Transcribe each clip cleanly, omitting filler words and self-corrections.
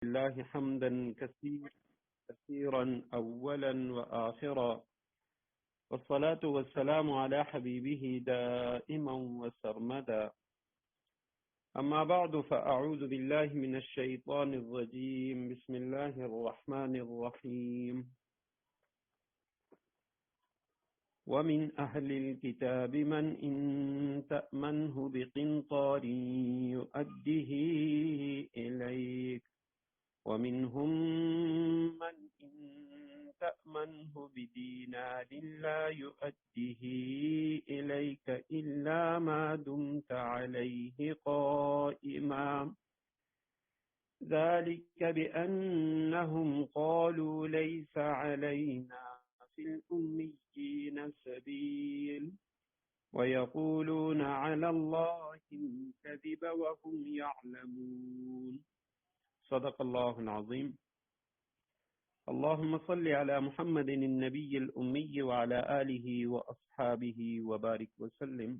لله حمدا كثيرا أولا وآخرا، والصلاة والسلام على حبيبه دائما وسرمدا. أما بعد، فأعوذ بالله من الشيطان الرجيم. بسم الله الرحمن الرحيم. ومن أهل الكتاب من إن تأمنه بقنطار يؤده إليك، ومنهم من إن تأمنه بدينار لا يؤده إليك إلا ما دمت عليه قائما، ذلك بأنهم قالوا ليس علينا في الأميين سبيل ويقولون على الله الكذب وهم يعلمون. صدق الله العظيم. اللهم صل على محمد النبي الأمي وعلى آله وأصحابه وبارك وسلم.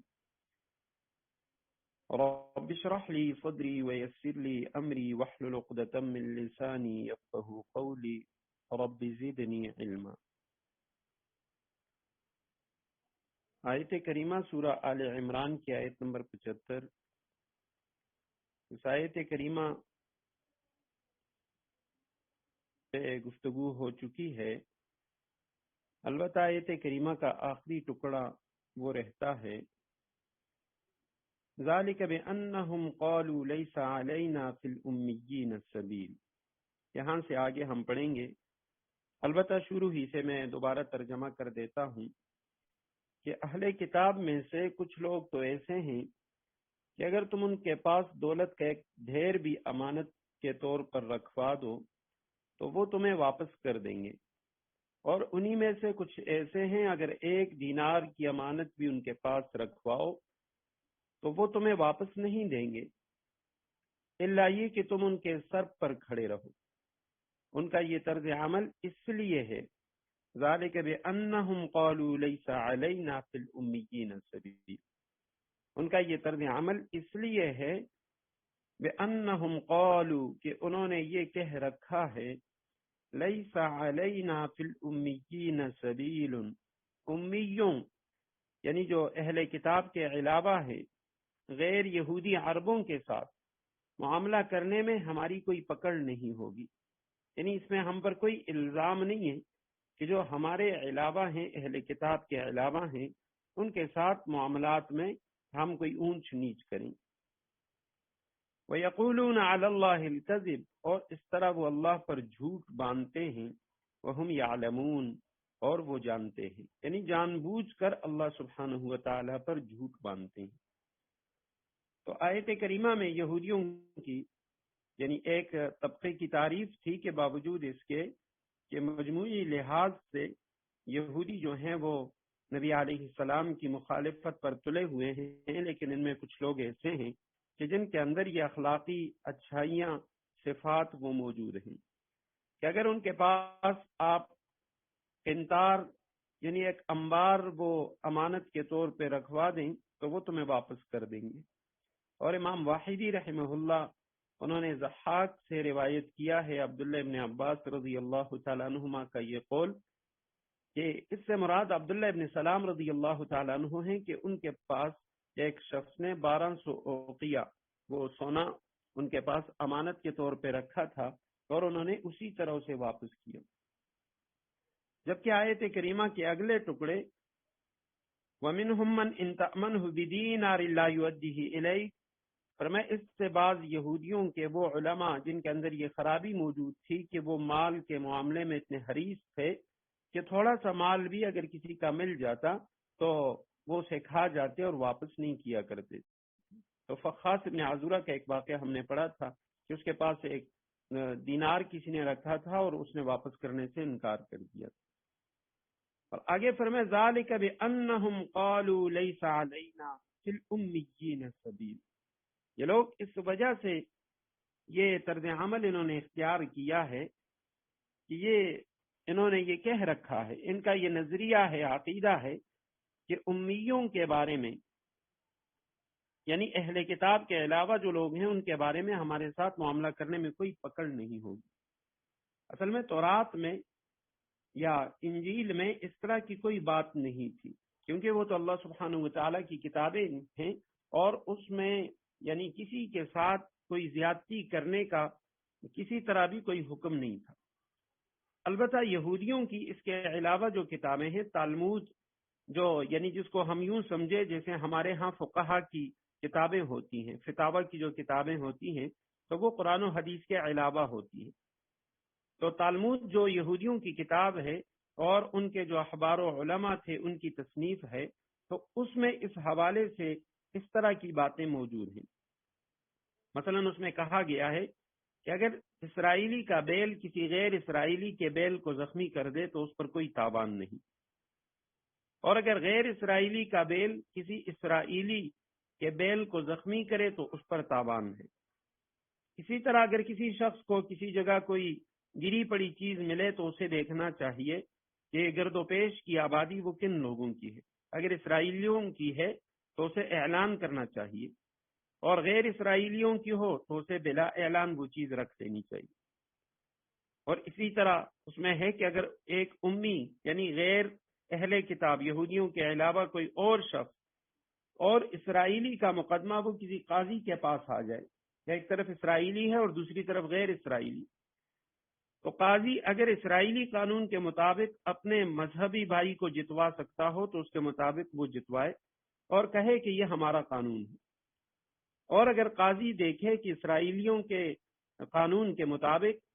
رب اشرح لي صدري ويسر لي أمري واحلل عقدة من لساني يفقهوا قولي رب زدني علما. آیت کریمہ سورہ آل عمران کی آیت نمبر 75. اس آیت کریمہ پہ گفتگو ہو چکی ہے. البتہ آیت کریمہ کا آخری ٹکڑا وہ رہتا ہے، ذالک بأنہم قالوا لیس علینا فی الأمیین السبیل. یہاں سے آگے ہم پڑھیں گے. البتہ شروع ہی سے میں دوبارہ ترجمہ کر دیتا ہوں کہ اہل کتاب میں سے کچھ لوگ تو ایسے ہیں کہ اگر تم ان کے پاس دولت کا ایک ڈھیر بھی امانت کے طور پر رکھوا دو تو وہ تمہیں واپس کر دیں گے، اور انہی میں سے کچھ ایسے ہیں اگر 1 دینار کی امانت بھی ان کے پاس رکھواؤ تو وہ تمہیں واپس نہیں دیں گے، الا یہ کہ تم ان کے سر پر کھڑے رہو. ان کا یہ طرز عمل اس لیے ہے، ذالک بأنہم قالوا لیس علینا فی الأمیین سبیل. ان کا یہ طرز عمل اس لیے ہے، بأنہم قالوا کہ انہوں نے یہ کہہ رکھا ہے، لیس علینا فی الأمیین سبیل. امیوں یعنی جو اہل کتاب کے علاوہ ہے، غیر یہودی عربوں کے ساتھ معاملہ کرنے میں ہماری کوئی پکڑ نہیں ہوگی. یعنی اس میں ہم پر کوئی الزام نہیں ہے کہ جو ہمارے علاوہ ہیں، اہل کتاب کے علاوہ ہیں، ان کے ساتھ معاملات میں ہم کوئی اونچ نیچ کریں. وَيَقُولُونَ عَلَى اللَّهِ الْكَذِبَ. اور اس طرح وہ اللہ پر جھوٹ باندھتے ہیں، وَهُمْ يَعْلَمُونَ. اور وہ جانتے ہیں، یعنی جان بوجھ کر اللہ سبحانہ وتعالی پر جھوٹ باندھتے ہیں. تو آیت کریمہ میں یہودیوں کی یعنی ایک طبقے کی تعریف تھی کہ باوجود اس کے کہ مجموعی لحاظ سے یہودی جو ہیں وہ نبی علیہ السلام کی مخالفت پر تلے ہوئے ہیں، لیکن ان میں کچھ لوگ ایسے ہیں کہ جن کے اندر یہ اخلاقی اچھائیاں صفات وہ موجود ہیں کہ اگر ان کے پاس آپ قنطار یعنی ایک انبار وہ امانت کے طور پہ رکھوا دیں تو وہ تمہیں واپس کر دیں گے. اور امام واحدی رحمہ اللہ انہوں نے ضحاک سے روایت کیا ہے عبداللہ ابن عباس رضی اللہ تعالیٰ عنہما کا یہ قول کہ اس سے مراد عبداللہ ابن سلام رضی اللہ تعالیٰ عنہ ہیں کہ ان کے پاس ایک شخص نے 1200 اوقیہ وہ سونا ان کے پاس امانت کے طور پہ رکھا تھا اور انہوں نے اسی طرح اسے واپس کیا. جبکہ آیت کریمہ کے اگلے ٹکڑے وَمِنْهُمْ مَنْ إِنْ تَأْمَنْهُ بِدِينَارٍ لَا يُؤَدِّهِ إِلَيْكَ. پر میں اس سے بعض یہودیوں کے وہ علماء جن کے اندر یہ خرابی موجود تھی کہ وہ مال کے معاملے میں اتنے حریص تھے کہ تھوڑا سا مال بھی اگر کسی کا مل جاتا تو وہ اسے کھا جاتے اور واپس نہیں کیا کرتے. تو فخاص ابن عزورہ کا ایک واقعہ ہم نے پڑھا تھا کہ اس کے پاس ایک دینار کسی نے رکھا تھا اور اس نے واپس کرنے سے انکار کر دیا. اور آگے فرمائے ذالک بأنہم قالوا لیس علینا فی الأمیین سبیل. یہ لوگ اس وجہ سے یہ طرز عمل انہوں نے اختیار کیا ہے کہ یہ انہوں نے یہ کہہ رکھا ہے، ان کا یہ نظریہ ہے، عقیدہ ہے کہ امیوں کے بارے میں یعنی اہل کتاب کے علاوہ جو لوگ ہیں ان کے بارے میں ہمارے ساتھ معاملہ کرنے میں کوئی پکڑ نہیں ہوگی۔ اصل میں تورات میں یا انجیل میں اس طرح کی کوئی بات نہیں تھی، کیونکہ وہ تو اللہ سبحانہ وتعالی کی کتابیں ہیں، اور اس میں یعنی کسی کے ساتھ کوئی زیادتی کرنے کا کسی طرح بھی کوئی حکم نہیں تھا۔ البتہ یہودیوں کی اس کے علاوہ جو کتابیں ہیں، تالمود، جو یعنی جس کو ہم یوں سمجھے جیسے ہمارے ہاں فقہا کی کتابیں ہوتی ہیں، فتاوی کی جو کتابیں ہوتی ہیں، تو وہ قرآن و حدیث کے علاوہ ہوتی ہیں۔ تو تالمود جو یہودیوں کی کتاب ہے اور ان کے جو احبار و علماء تھے ان کی تصنیف ہے، تو اس میں اس حوالے سے اس طرح کی باتیں موجود ہیں۔ مثلا اس میں کہا گیا ہے کہ اگر اسرائیلی کا بیل کسی غیر اسرائیلی کے بیل کو زخمی کر دے تو اس پر کوئی تاوان نہیں، اور اگر غیر اسرائیلی کا بیل کسی اسرائیلی کے بیل کو زخمی کرے تو اس پر تاوان ہے۔ اسی طرح اگر کسی شخص کو کسی جگہ کوئی گری پڑی چیز ملے تو اسے دیکھنا چاہیے کہ گرد و پیش کی آبادی وہ کن لوگوں کی ہے۔ اگر اسرائیلیوں کی ہے تو اسے اعلان کرنا چاہیے، اور غیر اسرائیلیوں کی ہو تو اسے بلا اعلان وہ چیز رکھ دینی چاہیے۔ اور اسی طرح اس میں ہے کہ اگر ایک امی یعنی غیر اہل کتاب یہودیوں کے علاوہ کوئی اور شخص اور اسرائیلی کا مقدمہ وہ کسی قاضی کے پاس آ جائے، یا ایک طرف اسرائیلی ہے اور دوسری طرف غیر اسرائیلی، تو قاضی اگر اسرائیلی قانون کے مطابق اپنے مذہبی بھائی کو جتوا سکتا ہو تو اس کے مطابق وہ جتوائے اور کہے کہ یہ ہمارا قانون ہے۔ اور اگر قاضی دیکھے کہ اسرائیلیوں کے قانون کے مطابق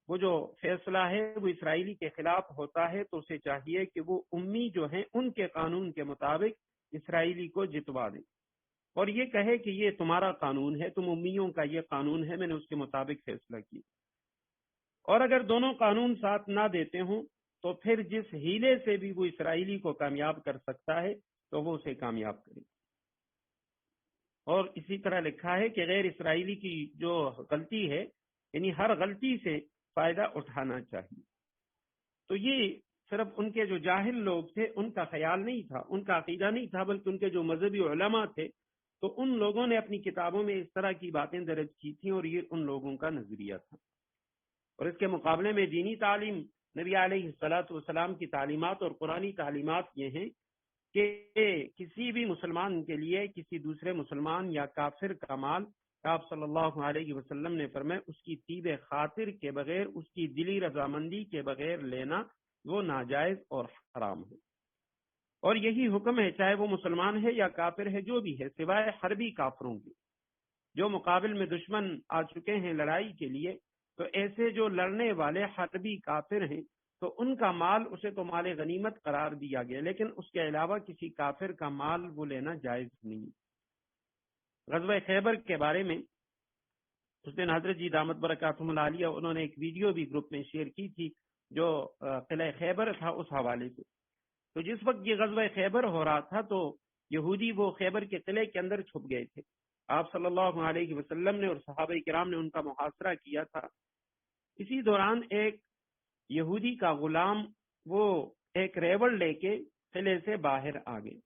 وہ جو فیصلہ ہے وہ اسرائیلی کے خلاف ہوتا ہے تو اسے چاہیے کہ وہ امی جو ہیں ان کے قانون کے مطابق اسرائیلی کو جتوا دے، اور یہ کہے کہ یہ تمہارا قانون ہے، تم امیوں کا یہ قانون ہے، میں نے اس کے مطابق فیصلہ کیا۔ اور اگر دونوں قانون ساتھ نہ دیتے ہوں تو پھر جس ہیلے سے بھی وہ اسرائیلی کو کامیاب کر سکتا ہے تو وہ اسے کامیاب کرے۔ اور اسی طرح لکھا ہے کہ غیر اسرائیلی کی جو غلطی ہے یعنی ہر غلطی سے فائدہ اٹھانا چاہیے۔ تو یہ صرف ان کے جو جاہل لوگ تھے ان کا خیال نہیں تھا، ان کا عقیدہ نہیں تھا، بلکہ ان کے جو مذہبی علماء تھے تو ان لوگوں نے اپنی کتابوں میں اس طرح کی باتیں درج کی تھیں، اور یہ ان لوگوں کا نظریہ تھا۔ اور اس کے مقابلے میں دینی تعلیم، نبی علیہ الصلاۃ والسلام کی تعلیمات اور قرآنی تعلیمات یہ ہیں کہ کسی بھی مسلمان کے لیے کسی دوسرے مسلمان یا کافر کا مال، آپ صلی اللہ علیہ وسلم نے فرمایا اس کی طیب خاطر کے بغیر، اس کی دلی رضامندی کے بغیر لینا وہ ناجائز اور حرام ہے۔ اور یہی حکم ہے چاہے وہ مسلمان ہے یا کافر ہے، جو بھی ہے، سوائے حربی کافروں کے جو مقابل میں دشمن آ چکے ہیں لڑائی کے لیے، تو ایسے جو لڑنے والے حربی کافر ہیں تو ان کا مال اسے تو مال غنیمت قرار دیا گیا، لیکن اس کے علاوہ کسی کافر کا مال وہ لینا جائز نہیں۔ غزوہ خیبر کے بارے میں اس دن حضرت جی دامت برکاتہم العالیہ انہوں نے ایک ویڈیو بھی گروپ میں شیئر کی تھی جو قلعہ خیبر تھا اس حوالے سے۔ تو جس وقت یہ غزوہ خیبر ہو رہا تھا تو یہودی وہ خیبر کے قلعے کے اندر چھپ گئے تھے۔ آپ صلی اللہ علیہ وسلم نے اور صحابہ کرام نے ان کا محاصرہ کیا تھا۔ اسی دوران ایک یہودی کا غلام وہ ایک ریوڑ لے کے قلعے سے باہر آ گئے۔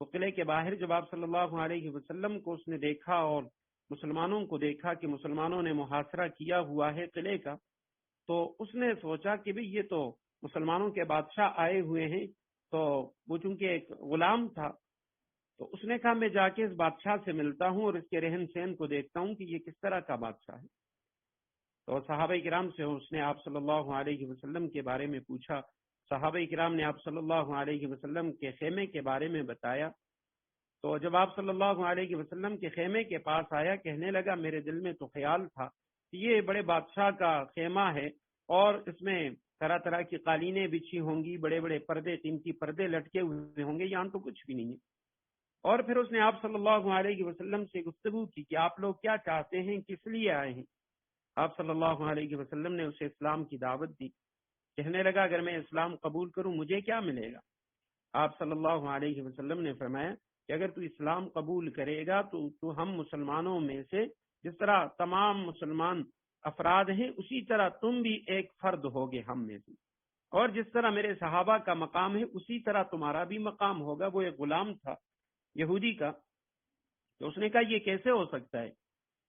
تو قلعے کے باہر جب آپ صلی اللہ علیہ وسلم کو اس نے دیکھا اور مسلمانوں کو دیکھا کہ مسلمانوں نے محاصرہ کیا ہوا ہے قلعے کا، تو اس نے سوچا کہ بھئی یہ تو مسلمانوں کے بادشاہ آئے ہوئے ہیں، تو وہ چونکہ ایک غلام تھا تو اس نے کہا میں جا کے اس بادشاہ سے ملتا ہوں اور اس کے رہن سہن کو دیکھتا ہوں کہ یہ کس طرح کا بادشاہ ہے۔ تو صحابہ کرام سے اس نے آپ صلی اللہ علیہ وسلم کے بارے میں پوچھا۔ صحابہ کرام نے آپ صلی اللہ علیہ وسلم کے خیمے کے بارے میں بتایا۔ تو جب آپ صلی اللہ علیہ وسلم کے خیمے کے پاس آیا، کہنے لگا میرے دل میں تو خیال تھا کہ یہ بڑے بادشاہ کا خیمہ ہے اور اس میں طرح طرح کی قالینیں بچھی ہوں گی، بڑے بڑے پردے، قیمتی پردے لٹکے ہوئے ہوں گے، یہاں تو کچھ بھی نہیں ہے۔ اور پھر اس نے آپ صلی اللہ علیہ وسلم سے گفتگو کی کہ آپ لوگ کیا چاہتے ہیں، کس لیے آئے ہیں۔ آپ صلی اللہ علیہ وسلم نے اسے اسلام کی دعوت دی۔ کہنے لگا اگر میں اسلام قبول کروں مجھے کیا ملے گا؟ آپ صلی اللہ علیہ وسلم نے فرمایا کہ اگر تو اسلام قبول کرے گا تو ہم مسلمانوں میں سے جس طرح تمام مسلمان افراد ہیں اسی طرح تم بھی ایک فرد ہوگے ہم میں سے، اور جس طرح میرے صحابہ کا مقام ہے اسی طرح تمہارا بھی مقام ہوگا۔ وہ ایک غلام تھا یہودی کا، تو اس نے کہا یہ کیسے ہو سکتا ہے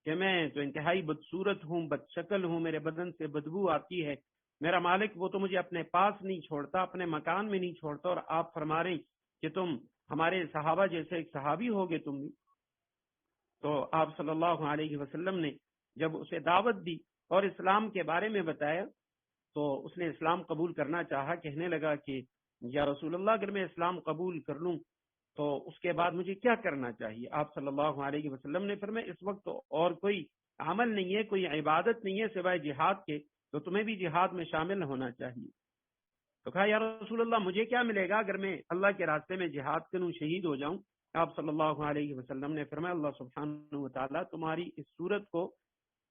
کہ میں تو انتہائی بدصورت ہوں، بد شکل ہوں، میرے بدن سے بدبو آتی ہے، میرا مالک وہ تو مجھے اپنے پاس نہیں چھوڑتا، اپنے مکان میں نہیں چھوڑتا، اور آپ فرما رہے ہیں کہ تم ہمارے صحابہ جیسے ایک صحابی ہوگے تم بھی۔ تو آپ صلی اللہ علیہ وسلم نے جب اسے دعوت دی اور اسلام کے بارے میں بتایا تو اس نے اسلام قبول کرنا چاہا، کہنے لگا کہ یا رسول اللہ اگر میں اسلام قبول کر لوں تو اس کے بعد مجھے کیا کرنا چاہیے؟ آپ صلی اللہ علیہ وسلم نے فرمایا اس وقت تو اور کوئی عمل نہیں ہے، کوئی عبادت نہیں ہے سوائے جہاد کے، تو تمہیں بھی جہاد میں شامل ہونا چاہیے۔ تو کہا یا رسول اللہ مجھے کیا ملے گا اگر میں اللہ کے راستے میں جہاد کروں، شہید ہو جاؤں؟ آپ صلی اللہ علیہ وسلم نے فرمایا اللہ سبحانہ و تعالیٰ تمہاری اس صورت کو،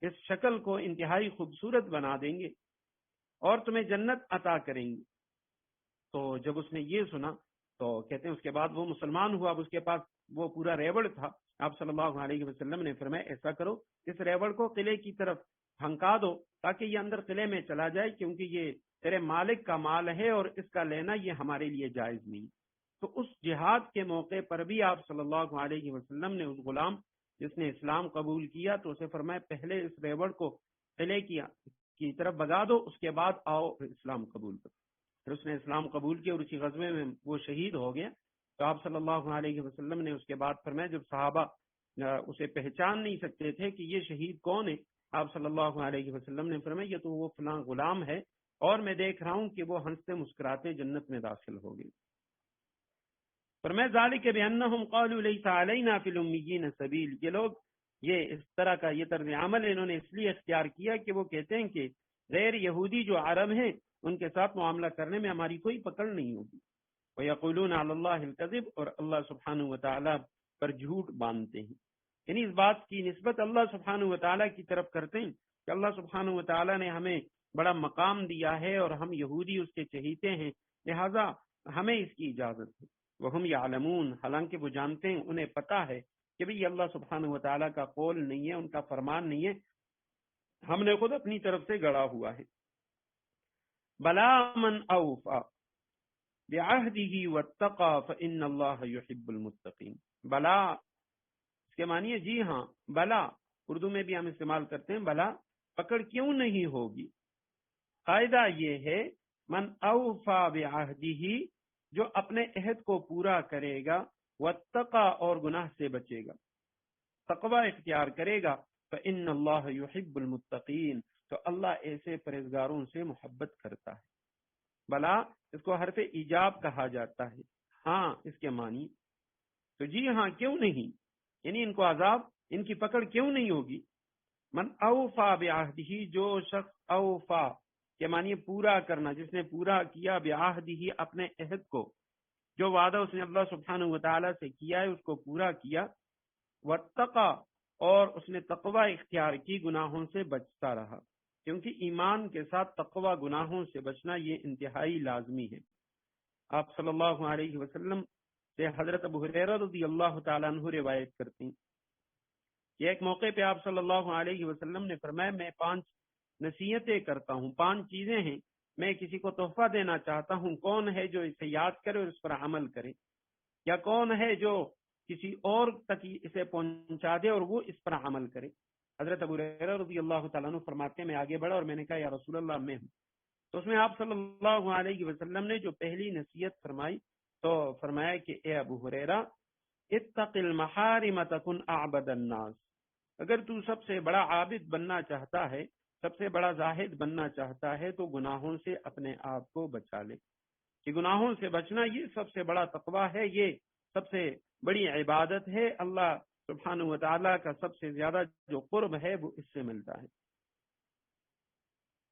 اس شکل کو انتہائی خوبصورت بنا دیں گے اور تمہیں جنت عطا کریں گے۔ تو جب اس نے یہ سنا تو کہتے ہیں اس کے بعد وہ مسلمان ہوا، اب اس کے پاس وہ پورا ریوڑ تھا۔ آپ صلی اللہ علیہ وسلم نے فرمایا ایسا کرو اس ریوڑ کو قلعے کی طرف پھنکا دو تاکہ یہ اندر قلعے میں چلا جائے، کیونکہ یہ تیرے مالک کا مال ہے اور اس کا لینا یہ ہمارے لیے جائز نہیں۔ تو اس جہاد کے موقع پر بھی آپ صلی اللہ علیہ وسلم نے اس غلام جس نے اسلام قبول کیا تو اسے فرمایا پہلے اس ریوڑ کو قلعے کی طرف بگا دو، اس کے بعد آؤ اسلام قبول کرو۔ پھر اس نے اسلام قبول کیا اور اسی غزوے میں وہ شہید ہو گیا۔ تو آپ صلی اللہ علیہ وسلم نے اس کے بعد فرمایا جب صحابہ اسے پہچان نہیں سکتے تھے کہ یہ شہید کون ہے، آپ صلی اللہ علیہ وسلم نے فرمایا یہ تو وہ فلاں غلام ہے اور میں دیکھ رہا ہوں کہ وہ ہنستے مسکراتے جنت میں داخل ہو گئے۔ فرمایا ذالک بانہم قالوا لیس علینا فی الامیین سبیل، یہ لوگ یہ اس طرح کا یہ طرز عمل انہوں نے اس لیے اختیار کیا کہ وہ کہتے ہیں کہ غیر یہودی جو عرب ہیں ان کے ساتھ معاملہ کرنے میں ہماری کوئی پکڑ نہیں ہوگی۔ وَيَقُولُونَ عَلَى اللَّهِ الْكَذِبَ، اور اللہ سبحانہ وتعالی پر جھوٹ باندھتے ہیں، یعنی اس بات کی نسبت اللہ سبحانہ وتعالی کی طرف کرتے ہیں کہ اللہ سبحانہ وتعالی نے ہمیں بڑا مقام دیا ہے اور ہم یہودی اس کے چہیتے ہیں، لہذا ہمیں اس کی اجازت ہے۔ وَهُمْ يَعْلَمُونَ، حالانکہ وہ جانتے ہیں، انہیں پتا ہے کہ بھئی اللہ سبحانہ وتعالی کا قول نہیں ہے، ان کا فرمان نہیں ہے، ہم نے خود اپنی طرف سے گڑا ہوا ہے۔ بلا من اوفا بعہدہ واتقى فإن اللہ یحب المتقین، بلا اس کے معنی ہے جی ہاں، بلا اردو میں بھی ہم استعمال کرتے ہیں، بلا پکڑ کیوں نہیں ہوگی۔ قاعدہ یہ ہے من اوفا بعہدہ، جو اپنے عہد کو پورا کرے گا، واتقى اور گناہ سے بچے گا، تقوی اختیار کرے گا، فإن اللہ یحب المتقین، تو اللہ ایسے پرہیزگاروں سے محبت کرتا ہے۔ بلا اس کو حرف ایجاب کہا جاتا ہے، ہاں اس کے معنی تو جی ہاں کیوں نہیں، یعنی ان کو عذاب، ان کی پکڑ کیوں نہیں ہوگی۔ من اوفا بعہدہ، جو شخص اوفا کے معنی پورا کرنا، جس نے پورا کیا بعہدہ اپنے عہد کو، جو وعدہ اس نے اللہ سبحانہ وتعالی سے کیا ہے اس کو پورا کیا، واتقى اور اس نے تقوی اختیار کی، گناہوں سے بچتا رہا، کیونکہ ایمان کے ساتھ تقوی گناہوں سے بچنا یہ انتہائی لازمی ہے۔ آپ صلی اللہ علیہ وسلم سے حضرت ابو ہریرہ رضی اللہ تعالیٰ عنہ روایت کرتے ہیں کہ ایک موقع پہ آپ صلی اللہ علیہ وسلم نے فرمایا میں 5 نصیحتیں کرتا ہوں، 5 چیزیں ہیں، میں کسی کو تحفہ دینا چاہتا ہوں، کون ہے جو اسے یاد کرے اور اس پر عمل کرے، یا کون ہے جو کسی اور تک اسے پہنچا دے اور وہ اس پر عمل کرے۔ حضرت ابو ہریرہ رضی اللہ تعالیٰ عنہ فرماتے ہیں میں آگے بڑھا اور میں نے کہا یا رسول اللہ میں ہوں۔ تو اس میں آپ صلی اللہ علیہ وسلم نے جو پہلی نصیحت فرمائی تو فرمایا کہ اے ابو ہریرہ اتق المحارم تکن اعبد الناس، اگر تو سب سے بڑا عابد بننا چاہتا ہے، سب سے بڑا زاہد بننا چاہتا ہے تو گناہوں سے اپنے آپ کو بچا لے، کہ گناہوں سے بچنا یہ سب سے بڑا تقویٰ ہے، یہ سب سے بڑی عبادت ہے، اللہ سبحانہ وتعالیٰ کا سب سے زیادہ جو قرب ہے وہ اس سے ملتا ہے۔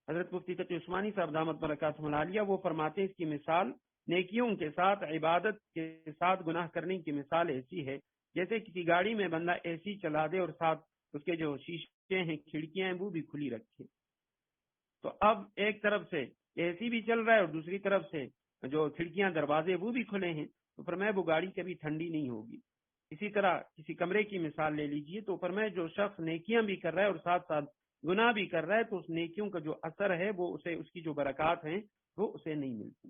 حضرت مفتی تقی عثمانی صاحب دامت برکاتہ العالیہ وہ فرماتے ہیں اس کی مثال نیکیوں کے ساتھ، عبادت کے ساتھ گناہ کرنے کی مثال ایسی ہے جیسے کسی گاڑی میں بندہ اے سی چلا دے اور ساتھ اس کے جو شیشے ہیں، کھڑکیاں ہیں، وہ بھی کھلی رکھے، تو اب ایک طرف سے اے سی بھی چل رہا ہے اور دوسری طرف سے جو کھڑکیاں دروازے وہ بھی کھلے ہیں، تو فرمایا وہ گاڑی کبھی ٹھنڈی نہیں ہوگی۔ اسی طرح کسی کمرے کی مثال لے لیجئے تو فرمایا جو شخص نیکیاں بھی کر رہا ہے اور ساتھ ساتھ گناہ بھی کر رہا ہے تو اس نیکیوں کا جو اثر ہے وہ اسے، اس کی جو برکات ہیں وہ اسے نہیں ملتی۔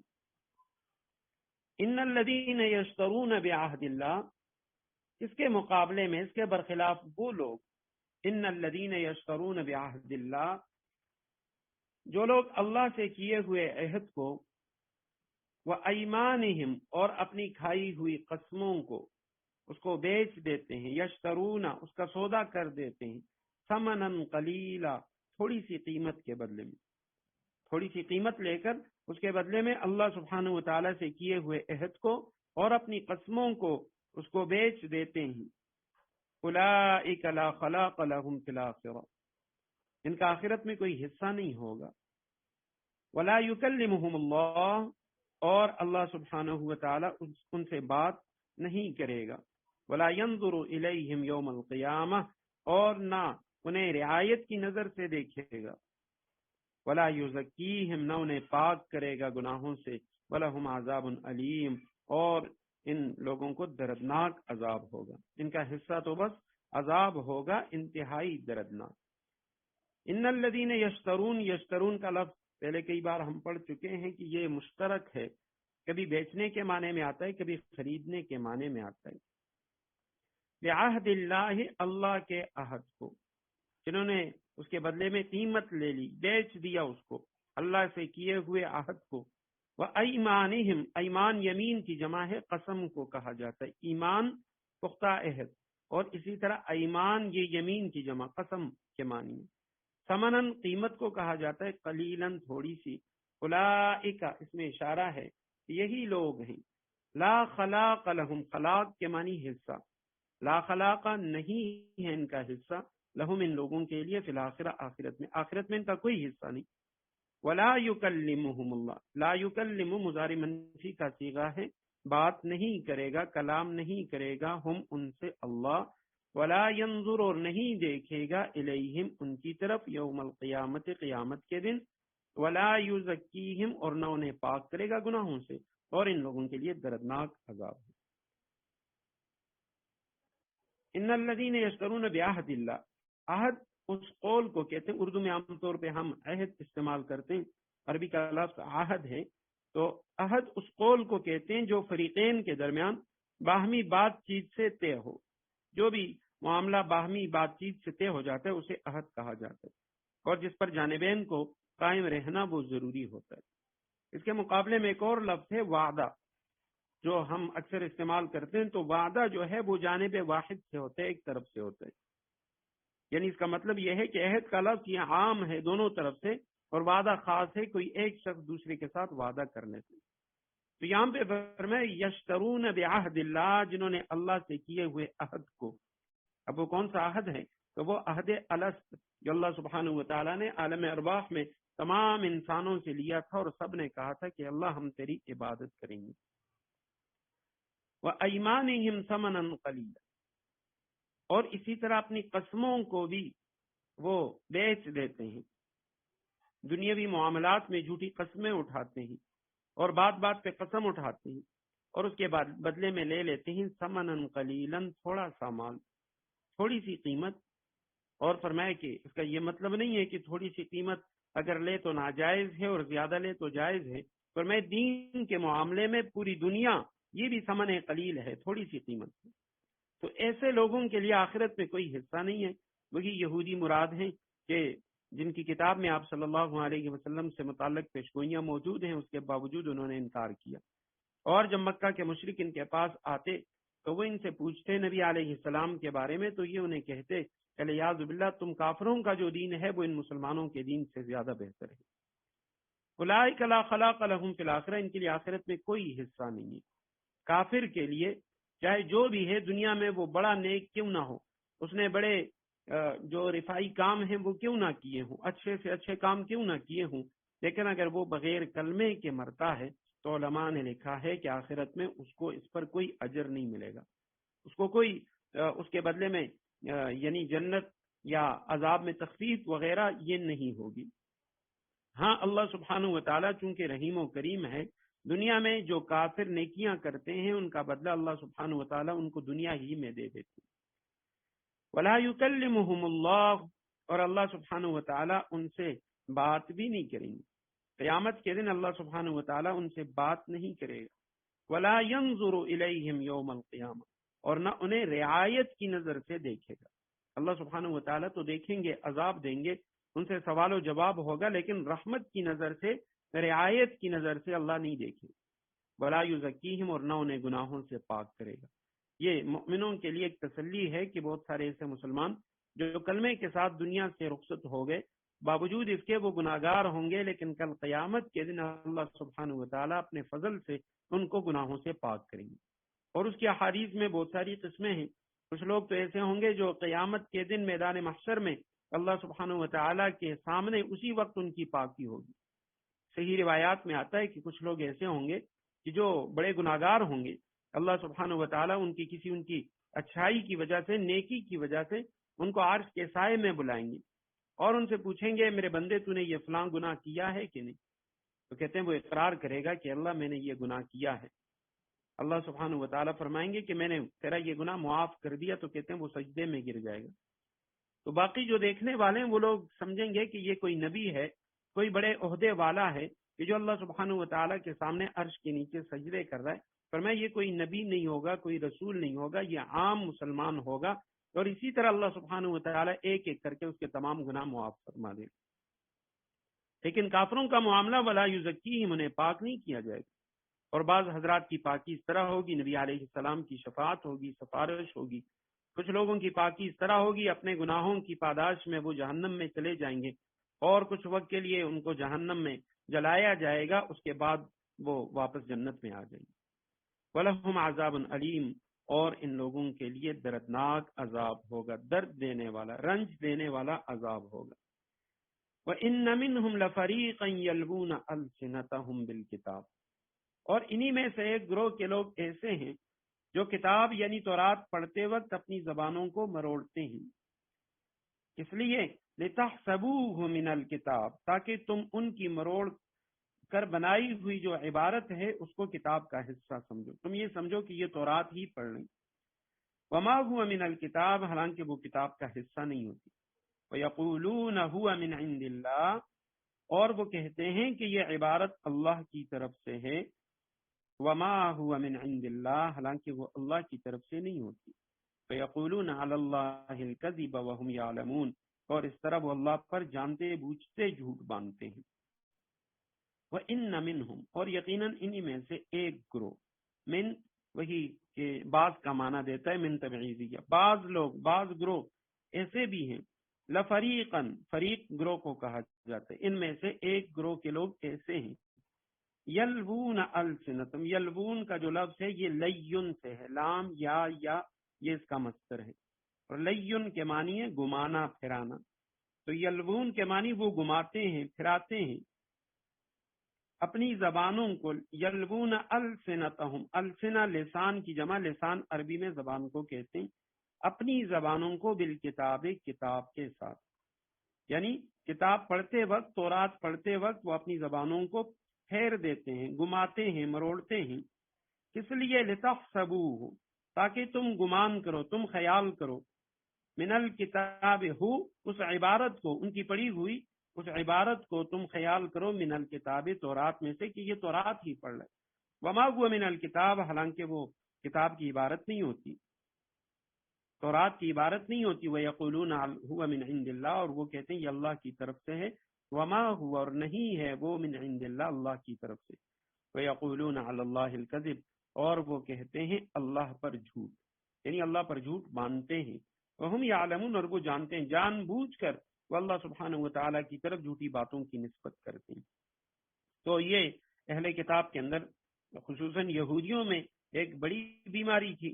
ان الذین یشترون بعہد اللہ، اس کے مقابلے میں، اس کے برخلاف وہ لوگ، ان الذین یشترون بعہد اللہ، جو لوگ اللہ سے کیے ہوئے عہد کو، وَأَيْمَانِهِمْ، اور اپنی کھائی ہوئی قسموں کو، اس کو بیچ دیتے ہیں، یشترون، اس کا سودا کر دیتے ہیں، ثمنًا قلیلا، تھوڑی سی قیمت کے بدلے میں، تھوڑی سی قیمت لے کر اس کے بدلے میں اللہ سبحانہ وتعالی سے کیے ہوئے عہد کو اور اپنی قسموں کو اس کو بیچ دیتے ہیں، اولئک لا خلاق لهم فی الآخرہ، ان کا آخرت میں کوئی حصہ نہیں ہوگا، ولا یکلمہم اللہ، اور اللہ سبحانہ وتعالی ان سے بات نہیں کرے گا، ولا ينظر الیہم یوم القیامہ، اور نہ انہیں رعایت کی نظر سے دیکھے گا، ولا یزکیہم، نہ انہیں پاک کرے گا گناہوں سے، ولہم عذاب علیم، اور ان لوگوں کو دردناک عذاب ہوگا، ان کا حصہ تو بس عذاب ہوگا انتہائی دردناک۔ ان الذین یشترون، یشترون کا لفظ پہلے کئی بار ہم پڑھ چکے ہیں کہ یہ مشترک ہے، کبھی بیچنے کے معنی میں آتا ہے، کبھی خریدنے کے معنی میں آتا ہے۔ بعہد اللہ، اللہ کے عہد کو، جنہوں نے اس کے بدلے میں قیمت لے لی، بیچ دیا اس کو، اللہ سے کیے ہوئے عہد کو، وَأَيْمَانِهِمْ، ایمان یمین کی جمع ہے، قسم کو کہا جاتا ہے، ایمان پختہ عہد، اور اسی طرح ایمان یہ یمین کی جمع قسم کے معنی ہے، ثمناً قیمت کو کہا جاتا ہے، قلیلاً تھوڑی سی، اولئک، اس میں اشارہ ہے، یہی لوگ ہیں، لا خلاق لہم، خلاق کے معنی حصہ، لا خلاق نہیں ہے ان کا حصہ، لہم ان لوگوں کے لیے، فی الآخرہ، آخرت میں ان کا کوئی حصہ نہیں، ولا یکلمہم اللہ، لا یکلم مضارع منفی کا صیغہ ہے، بات نہیں کرے گا، کلام نہیں کرے گا، ہم ان سے اللہ، ولا ینظر، اور نہیں دیکھے گا، الیہم ان کی طرف، یوم القیامت، قیامت کے دن، ولا یزکیہم، اور نہ انہیں پاک کرے گا گناہوں سے، اور ان لوگوں کے لیے دردناک عذاب ہے۔ ان الذین یشترون بعہد اللہ، عہد اس قول کو کہتے ہیں، اردو میں عام طور پہ ہم عہد استعمال کرتے ہیں، عربی کا لفظ عہد ہے، تو عہد اس قول کو کہتے ہیں جو فریقین کے درمیان باہمی بات چیت سے طے ہو، جو بھی معاملہ باہمی بات چیت سے طے ہو جاتا ہے اسے عہد کہا جاتا ہے، اور جس پر جانبین کو قائم رہنا وہ ضروری ہوتا ہے۔ اس کے مقابلے میں ایک اور لفظ ہے وعدہ، جو ہم اکثر استعمال کرتے ہیں، تو وعدہ جو ہے وہ جانب واحد سے ہوتا ہے، ایک طرف سے ہوتا ہے، یعنی اس کا مطلب یہ ہے کہ عہد کا لفظ یہ عام ہے دونوں طرف سے، اور وعدہ خاص ہے کوئی ایک شخص دوسرے کے ساتھ وعدہ کرنے سے۔ تو یہاں پہ فرمائے یشترون بعہد اللہ، جنہوں نے اللہ سے کیے ہوئے عہد کو، اب وہ کون سا عہد ہے؟ تو وہ عہد الست، جو اللہ سبحانہ وتعالیٰ نے عالم ارواح میں تمام انسانوں سے لیا تھا، اور سب نے کہا تھا کہ اللہ ہم تیری عبادت کریں گے۔ وَأَيْمَانِهِمْ ثَمَنًا قَلِيلًا، اور اسی طرح اپنی قسموں کو بھی وہ بیچ دیتے ہیں، دنیاوی معاملات میں جھوٹی قسمیں اٹھاتے ہیں، اور بات بات پہ قسم اٹھاتے ہیں، اور اس کے بعد بدلے میں لے لیتے ہیں ثمنًا قلیلاً، تھوڑا سا مال، تھوڑی سی قیمت، اور فرمائے کہ اس کا یہ مطلب نہیں ہے کہ تھوڑی سی قیمت اگر لے تو ناجائز ہے اور زیادہ لے تو جائز ہے، فرمائے دین کے معاملے میں پوری دنیا یہ بھی ثمن قلیل ہے، تھوڑی سی قیمت ہے، تو ایسے لوگوں کے لیے آخرت میں کوئی حصہ نہیں ہے۔ وہی یہودی مراد ہیں کہ جن کی کتاب میں آپ صلی اللہ علیہ وسلم سے متعلق پیشگوئیاں موجود ہیں، اس کے باوجود انہوں نے انکار کیا، اور جب مکہ کے مشرک ان کے پاس آتے تو وہ ان سے پوچھتے نبی علیہ السلام کے بارے میں، تو یہ انہیں کہتے الیاذ باللہ، تم کافروں کا جو دین ہے وہ ان مسلمانوں کے دین سے زیادہ بہتر ہے۔ اولئک لا خلاق لهم فی الآخرہ، ان کے لیے آخرت میں کوئی حصہ نہیں ہے۔ کافر کے لیے چاہے جو بھی ہے دنیا میں وہ بڑا نیک کیوں نہ ہو، اس نے بڑے جو رفائی کام ہیں وہ کیوں نہ کیے ہوں، اچھے سے اچھے کام کیوں نہ کیے ہوں، لیکن اگر وہ بغیر کلمے کے مرتا ہے تو علماء نے لکھا ہے کہ آخرت میں اس کو اس پر کوئی اجر نہیں ملے گا، اس کو کوئی اس کے بدلے میں یعنی جنت یا عذاب میں تخفیف وغیرہ یہ نہیں ہوگی۔ ہاں اللہ سبحانہ وتعالیٰ چونکہ رحیم و کریم ہے، دنیا میں جو کافر نیکیاں کرتے ہیں ان کا بدلہ اللہ سبحانہ وتعالیٰ ان کو دنیا ہی میں دے دیتے ہیں۔ ولا یکلمہم اللہ، اور اللہ سبحانہ وتعالیٰ ان سے بات بھی نہیں کریں گے، قیامت کے دن اللہ سبحانہ وتعالیٰ ان سے بات نہیں کرے گا۔ ولا ینظر الیہم یوم القیامہ، اور نہ انہیں رعایت کی نظر سے دیکھے گا۔ اللہ سبحانہ و تعالیٰ تو دیکھیں گے، عذاب دیں گے، ان سے سوال و جواب ہوگا، لیکن رحمت کی نظر سے، رعایت کی نظر سے اللہ نہیں دیکھے۔ ولا یزکیہم، اور نہ انہیں گناہوں سے پاک کرے گا۔ یہ مومنوں کے لیے ایک تسلی ہے کہ بہت سارے ایسے مسلمان جو کلمے کے ساتھ دنیا سے رخصت ہو گئے، باوجود اس کے وہ گناہگار ہوں گے، لیکن کل قیامت کے دن اللہ سبحانہ و تعالیٰ اپنے فضل سے ان کو گناہوں سے پاک کریں گے۔ اور اس کی احادیث میں بہت ساری قسمیں ہیں۔ کچھ لوگ تو ایسے ہوں گے جو قیامت کے دن میدان محشر میں اللہ سبحانہ و تعالیٰ کے سامنے اسی وقت ان کی پاکی ہوگی۔ صحیح روایات میں آتا ہے کہ کچھ لوگ ایسے ہوں گے کہ جو بڑے گناہگار ہوں گے، اللہ سبحانہ و تعالیٰ ان کی اچھائی کی وجہ سے، نیکی کی وجہ سے ان کو عرش کے سائے میں بلائیں گے اور ان سے پوچھیں گے میرے بندے تو نے یہ فلاں گناہ کیا ہے کہ نہیں؟ تو کہتے ہیں وہ اقرار کرے گا کہ اللہ میں نے یہ گناہ کیا ہے۔ اللہ سبحانہ و تعالیٰ فرمائیں گے کہ میں نے تیرا یہ گناہ معاف کر دیا، تو کہتے ہیں وہ سجدے میں گر جائے گا۔ تو باقی جو دیکھنے والے ہیں وہ لوگ سمجھیں گے کہ یہ کوئی نبی ہے، کوئی بڑے عہدے والا ہے کہ جو اللہ سبحانہ و تعالیٰ کے سامنے عرش کے نیچے سجدے کر رہا ہے۔ فرمایا یہ کوئی نبی نہیں ہوگا، کوئی رسول نہیں ہوگا، یہ عام مسلمان ہوگا، اور اسی طرح اللہ سبحانہ و تعالیٰ ایک ایک کر کے اس کے تمام گناہ معاف فرما دے۔ لیکن کافروں کا معاملہ ولا یزکیہم، انہیں پاک نہیں کیا جائے گا۔ اور بعض حضرات کی پاکی اس طرح ہوگی، نبی علیہ السلام کی شفاعت ہوگی، سفارش ہوگی۔ کچھ لوگوں کی پاکی اس طرح ہوگی، اپنے گناہوں کی پاداش میں وہ جہنم میں چلے جائیں گے، اور کچھ وقت کے لیے ان کو جہنم میں جلایا جائے گا، اس کے بعد وہ واپس جنت میں آ جائیں گے۔ وَلَهُمْ عَذَابٌ عَلِيمٌ، اور ان لوگوں کے لیے دردناک عذاب ہوگا، درد دینے والا، رنج دینے والا عذاب ہوگا۔ وَإِنَّ مِنْهُمْ لَفَرِيقًا يَلْوُونَ أَلْسِنَتَهُمْ بِالْكِتَابِ، اور انہی میں سے ایک گروہ کے لوگ ایسے ہیں جو کتاب یعنی تورات پڑھتے وقت اپنی زبانوں کو مروڑتے ہیں۔ اس لیے لِتَحْسَبُوهُ مِنَ الْكِتَابِ، تاکہ تم ان کی مروڑ کر بنائی ہوئی جو عبارت ہے اس کو کتاب کا حصہ سمجھو، تم یہ سمجھو کہ یہ تورات ہی پڑھ لیں۔ وما هو من الکتاب، حالانکہ وہ کتاب کا حصہ نہیں ہوتی۔ وَيَقُولُونَ هُوَ مِنْ عِنْدِ اللَّهِ، اور وہ کہتے ہیں کہ یہ عبارت اللہ کی طرف سے ہے۔ وما هو من عند اللہ، حالانکہ وہ اللہ کی طرف سے نہیں ہوتی۔ فَيَقُولُونَ عَلَى اللَّهِ الْكَذِبَ وَهُمْ يَعْلَمُونَ، اور اس طرح وہ اللہ پر جانتے بوجھتے جھوٹ باندھتے ہیں۔ وَإِنَّ مِنْهُمْ، اور یقیناً انہی میں سے ایک گروہ، من وہی کہ بعض کا معنی دیتا ہے من تبعیضیہ، بعض لوگ، بعض گروہ ایسے بھی ہیں، لفریقاً، فریق گروہ کو کہا جاتا ہے، ان میں سے ایک گروہ کے لوگ ایسے ہیں، یلوون السنتم، یلوون کا جو لفظ ہے یہ لیون سے ہے، لام یا یہ اس کا مصدر ہے، اور لیون کے معنی ہے گمانا پھرانا، تو یلوون کے معنی وہ گماتے ہیں، پھراتے ہیں اپنی زبانوں کو۔ یلوون السنتہم، السنہ لسان کی جمع، لسان عربی میں زبان کو کہتے ہیں، اپنی زبانوں کو بالکتاب، کتاب کے ساتھ، یعنی کتاب پڑھتے وقت، تورات پڑھتے وقت وہ اپنی زبانوں کو پھیر دیتے ہیں، گماتے ہیں، مروڑتے ہیں۔ کس لیے؟ لتحسبوہ، تاکہ تم گمان کرو، تم خیال کرو، من الکتاب ہو، اس عبارت کو، ان کی پڑھی ہوئی اس عبارت کو تم خیال کرو، من الکتاب، تورات میں سے، کہ یہ تورات ہی پڑھ لے۔ وما هو من الکتاب، حالانکہ وہ کتاب کی عبارت نہیں ہوتی، تورات کی عبارت نہیں ہوتی۔ وَيَقُولُونَ هُوَ مِنْ عِنْدِ اللَّهِ، اور وہ کہتے ہیں یہ اللہ کی طرف سے ہے۔ وما هو، اور نہیں ہے وہ، من عند اللہ، اللہ کی طرف سے۔ وَيَقُولُونَ عَلَى اللَّهِ الْكَذِبَ، اور وہ کہتے ہیں اللہ پر جھوٹ، یعنی اللہ پر جھوٹ باندھتے ہیں۔ وَهُمْ يَعْلَمُونَ، اور وہ جانتے ہیں، جان بوجھ کر وہ اللہ سبحانہ و تعالیٰ کی طرف جھوٹی باتوں کی نسبت کرتے ہیں۔ تو یہ اہل کتاب کے اندر، خصوصاً یہودیوں میں ایک بڑی بیماری تھی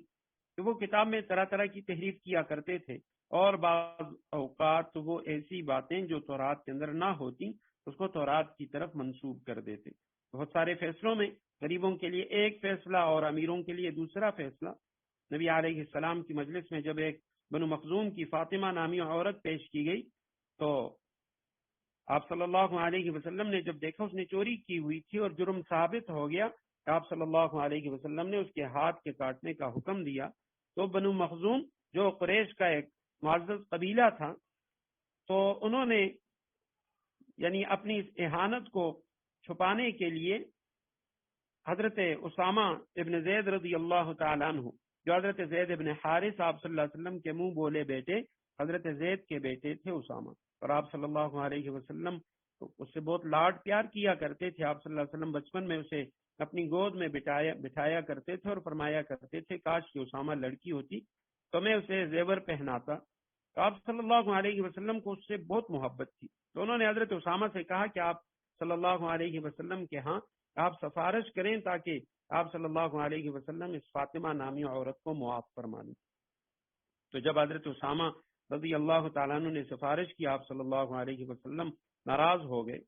کہ وہ کتاب میں طرح طرح کی تحریف کیا کرتے تھے، اور بعض اوقات وہ ایسی باتیں جو تورات کے اندر نہ ہوتی اس کو تورات کی طرف منسوب کر دیتے۔ بہت سارے فیصلوں میں غریبوں کے لیے ایک فیصلہ اور امیروں کے لیے دوسرا فیصلہ۔ نبی علیہ السلام کی مجلس میں جب ایک بنو مخزوم کی فاطمہ نامی عورت پیش کی گئی تو آپ صلی اللہ علیہ وسلم نے جب دیکھا اس نے چوری کی ہوئی تھی اور جرم ثابت ہو گیا، آپ صلی اللہ علیہ وسلم نے اس کے ہاتھ کے کاٹنے کا حکم دیا۔ تو بنو مخزوم جو قریش کا ایک معزز قبیلہ تھا، تو انہوں نے یعنی اپنی اس اہانت کو چھپانے کے لیے حضرت اسامہ ابن زید رضی اللہ تعالیٰ عنہ جو حضرت زید ابن حارث آپ صلی اللہ علیہ وسلم کے منہ بولے بیٹے حضرت زید کے بیٹے تھے اسامہ، اور آپ صلی اللہ علیہ وسلم اس سے بہت لاڈ پیار کیا کرتے تھے۔ آپ صلی اللہ علیہ وسلم بچپن میں اسے اپنی گود میں بٹھایا کرتے تھے اور فرمایا کرتے تھے کاش کہ اسامہ لڑکی ہوتی تو میں اسے زیور پہناتا۔ تو آپ صلی اللہ علیہ وسلم کو اس سے بہت محبت تھی، تو انہوں نے حضرت اسامہ سے کہا کہ آپ صلی اللہ علیہ وسلم کے ہاں آپ سفارش کریں تاکہ آپ صلی اللہ علیہ وسلم اس فاطمہ نامی عورت کو معاف فرما دیں۔ تو جب حضرت اسامہ رضی اللہ تعالیٰ عنہ نے سفارش کی، آپ صلی اللہ علیہ وسلم ناراض ہو گئے،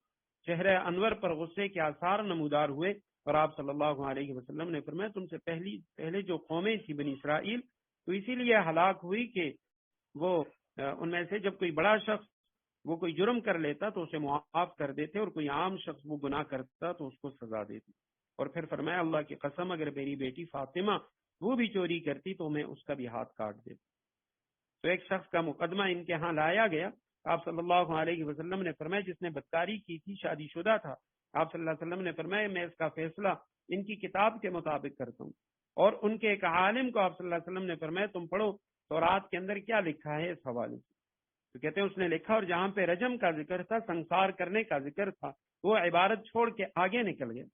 چہرہ انور پر غصے کے آثار نمودار ہوئے، اور آپ صلی اللہ علیہ وسلم نے فرمایا تم سے پہلے جو قومیں تھی بنی اسرائیل تو اسی لیے ہلاک ہوئی کہ وہ ان میں سے جب کوئی بڑا شخص وہ کوئی جرم کر لیتا تو اسے معاف کر دیتے، اور کوئی عام شخص وہ گناہ کرتا تو اس کو سزا دیتے۔ اور پھر فرمایا اللہ کی قسم اگر میری بیٹی فاطمہ وہ بھی چوری کرتی تو میں اس کا بھی ہاتھ کاٹ دیتا۔ تو ایک شخص کا مقدمہ ان کے ہاں لایا گیا، آپ صلی اللہ علیہ وسلم نے فرمایا جس نے بدکاری کی تھی شادی شدہ تھا، آپ صلی اللہ علیہ وسلم نے فرمایا میں اس کا فیصلہ ان کی کتاب کے مطابق کرتا ہوں۔ اور ان کے ایک عالم کو آپ صلی اللہ علیہ وسلم نے فرمایا تم پڑھو تورات کے اندر کیا لکھا ہے اس حوالے سے، تو کہتے ہیں اس نے لکھا اور جہاں پہ رجم کا ذکر تھا، سنسار کرنے کا ذکر تھا، وہ عبارت چھوڑ کے آگے نکل گیا،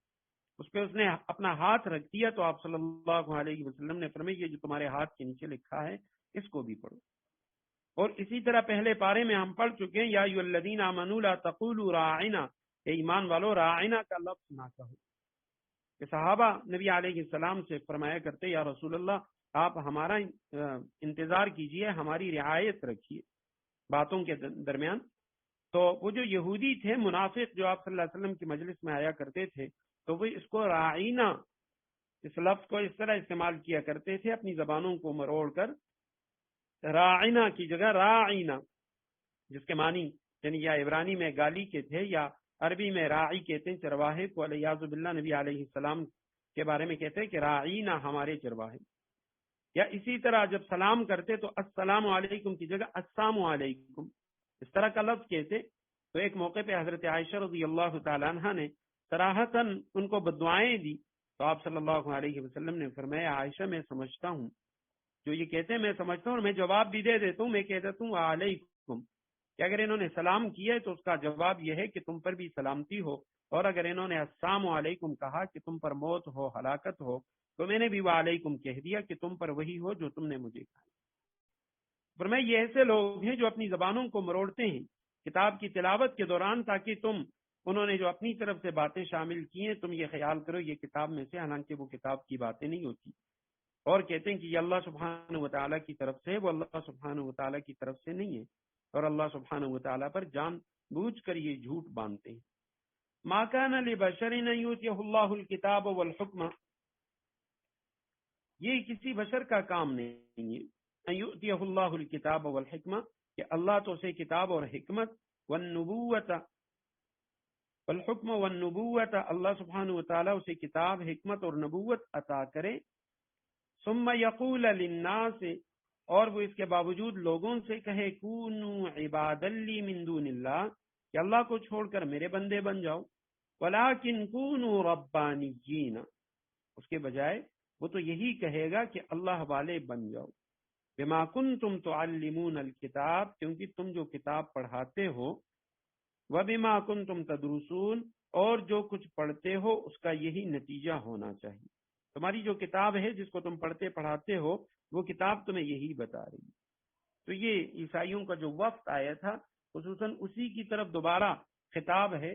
اس پہ اس نے اپنا ہاتھ رکھ دیا، تو آپ صلی اللہ علیہ وسلم نے فرمایا یہ جو تمہارے ہاتھ کے نیچے لکھا ہے اس کو بھی پڑھو۔ اور اسی طرح پہلے پارے میں ہم پڑھ چکے ہیں یا ایھا الذین آمنوا لا تقولوا راعنا، اے ایمان والو راعنا کا لفظ نہ کہو۔ کہ صحابہ نبی علیہ السلام سے فرمایا کرتے یا رسول اللہ آپ ہمارا انتظار کیجئے، ہماری رعایت رکھیے باتوں کے درمیان۔ تو وہ جو یہودی تھے منافق جو آپ صلی اللہ علیہ وسلم کی مجلس میں آیا کرتے تھے تو وہ اس کو راعینا اس لفظ کو اس طرح استعمال کیا کرتے تھے اپنی زبانوں کو مروڑ کر، راعینا کی جگہ راعینا، جس کے معنی یعنی یا عبرانی میں گالی کے تھے یا عربی میں راعی کہتے ہیں چرواہے کو، علیاذ باللہ نبی علیہ السلام کے بارے میں کہتے ہیں کہ راعینا ہمارے چرواہے۔ یا اسی طرح جب سلام کرتے تو السلام علیکم کی جگہ السلام علیکم اس طرح کا لفظ کہتے۔ تو ایک موقع پہ حضرت عائشہ رضی اللہ تعالیٰ عنہ نے صراحتاً ان کو بددعائیں دی، تو آپ صلی اللہ علیہ وسلم نے فرمایا عائشہ میں سمجھتا ہوں جو یہ کہتے ہیں میں سمجھتا ہوں اور میں جواب بھی دے دیتا ہوں، میں کہہ دیتا ہوں علیکم کہ اگر انہوں نے سلام کیا ہے تو اس کا جواب یہ ہے کہ تم پر بھی سلامتی ہو، اور اگر انہوں نے السلام علیکم کہا کہ تم پر موت ہو ہلاکت ہو تو میں نے بھی وعلیکم کہہ دیا کہ تم پر وہی ہو جو تم نے مجھے کہا۔ فرمایا یہ ایسے لوگ ہیں جو اپنی زبانوں کو مروڑتے ہیں کتاب کی تلاوت کے دوران تاکہ انہوں نے جو اپنی طرف سے باتیں شامل کی ہیں تم یہ خیال کرو یہ کتاب میں سے، حالانکہ وہ کتاب کی باتیں نہیں ہوتی، اور کہتے ہیں کہ یہ اللہ سبحانہ و تعالیٰ کی طرف سے، وہ اللہ سبحانہ و تعالیٰ کی طرف سے نہیں ہے، اور اللہ سبحانہ و تعالیٰ پر جان بوجھ کر یہ جھوٹ باندھتے ہیں۔ ما کان لبشر ان یؤتیہ اللہ الکتاب والحکم، یہ کسی بشر کا کام نہیں ہے، ان یؤتیہ اللہ الکتاب والحکمہ کہ اللہ تو اسے کتاب اور حکمت والنبوت والحکم والنبوت اللہ سبحانہ و تعالیٰ اسے کتاب حکمت اور نبوت عطا کرے، ثم یقول للناس اور وہ اس کے باوجود لوگوں سے کہے کونوا عبادا لی من دون اللہ کہ اللہ کو چھوڑ کر میرے بندے بن جاؤ، ولکن کونوا ربانیین اس کے بجائے وہ تو یہی کہے گا کہ اللہ والے بن جاؤ، بما کنتم تعلمون الکتاب کیونکہ تم جو کتاب پڑھاتے ہو، وبما کنتم تدرسون اور جو کچھ پڑھتے ہو اس کا یہی نتیجہ ہونا چاہیے، تمہاری جو کتاب ہے جس کو تم پڑھتے پڑھاتے ہو وہ کتاب تمہیں یہی بتا رہی ہے۔ تو یہ عیسائیوں کا جو وقت آیا تھا خصوصاً اسی کی طرف دوبارہ خطاب ہے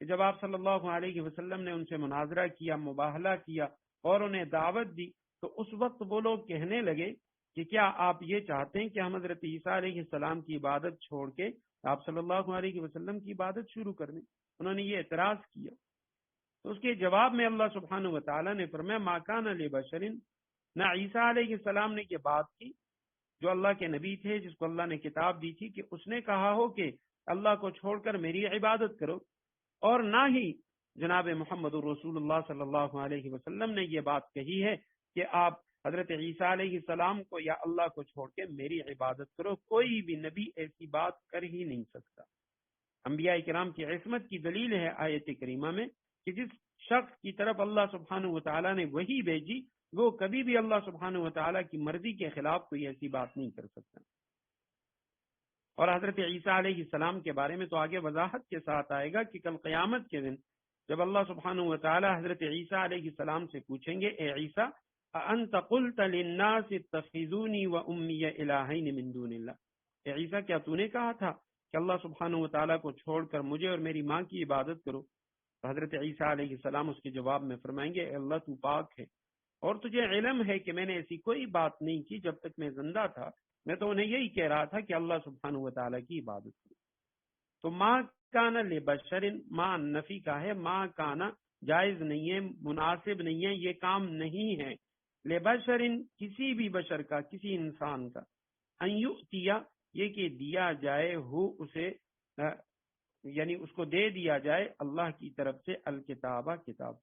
کہ جب آپ صلی اللہ علیہ وسلم نے ان سے مناظرہ کیا، مباہلہ کیا اور انہیں دعوت دی، تو اس وقت وہ لوگ کہنے لگے کہ کیا آپ یہ چاہتے ہیں کہ ہم حضرت عیسیٰ علیہ السلام کی عبادت چھوڑ کے آپ صلی اللہ علیہ وسلم کی عبادت شروع کر دیں؟ انہوں نے یہ اعتراض کیا، تو اس کے جواب میں اللہ سبحانہ و تعالیٰ نے فرمایا ما کان لبشر، نہ عیسیٰ علیہ السلام نے یہ بات کی جو اللہ کے نبی تھے جس کو اللہ نے کتاب دی تھی کہ اس نے کہا ہو کہ اللہ کو چھوڑ کر میری عبادت کرو، اور نہ ہی جناب محمد رسول اللہ صلی اللہ علیہ وسلم نے یہ بات کہی ہے کہ آپ حضرت عیسیٰ علیہ السلام کو یا اللہ کو چھوڑ کے میری عبادت کرو، کوئی بھی نبی ایسی بات کر ہی نہیں سکتا۔ انبیاء کرام کی عصمت کی دلیل ہے آیت کریمہ میں کہ جس شخص کی طرف اللہ سبحانہ و تعالیٰ نے وحی بھیجی وہ کبھی بھی اللہ سبحانہ و تعالیٰ کی مرضی کے خلاف کوئی ایسی بات نہیں کر سکتا۔ اور حضرت عیسیٰ علیہ السلام کے بارے میں تو آگے وضاحت کے ساتھ آئے گا کہ کل قیامت کے دن جب اللہ سبحانہ و تعالیٰ حضرت عیسیٰ علیہ السلام سے پوچھیں گے، اے عیسیٰ انت قلت للناس اتخذونی و امی الہین من دون اللہ، اے عیسیٰ کیا تو نے کہا تھا کہ اللہ سبحانہ و تعالیٰ کو چھوڑ کر مجھے اور میری ماں کی عبادت کرو؟ تو حضرت عیسیٰ علیہ السلام اس کے جواب میں فرمائیں گے، اے اللہ تو پاک ہے اور تجھے علم ہے کہ میں نے ایسی کوئی بات نہیں کی جب تک میں زندہ تھا، میں تو انہیں یہی کہہ رہا تھا کہ اللہ سبحانہ و تعالیٰ کی عبادت کرو۔ تو ما کانا لبشر، ما نفی کا ہے، ما کانا جائز نہیں ہے، مناسب نہیں ہے، یہ کام نہیں ہے، لبشر کسی بھی بشر کا، کسی انسان کا، ان یؤتیا یہ کہ دیا جائے ہو اسے، یعنی اس کو دے دیا جائے اللہ کی طرف سے الکتابہ کتاب،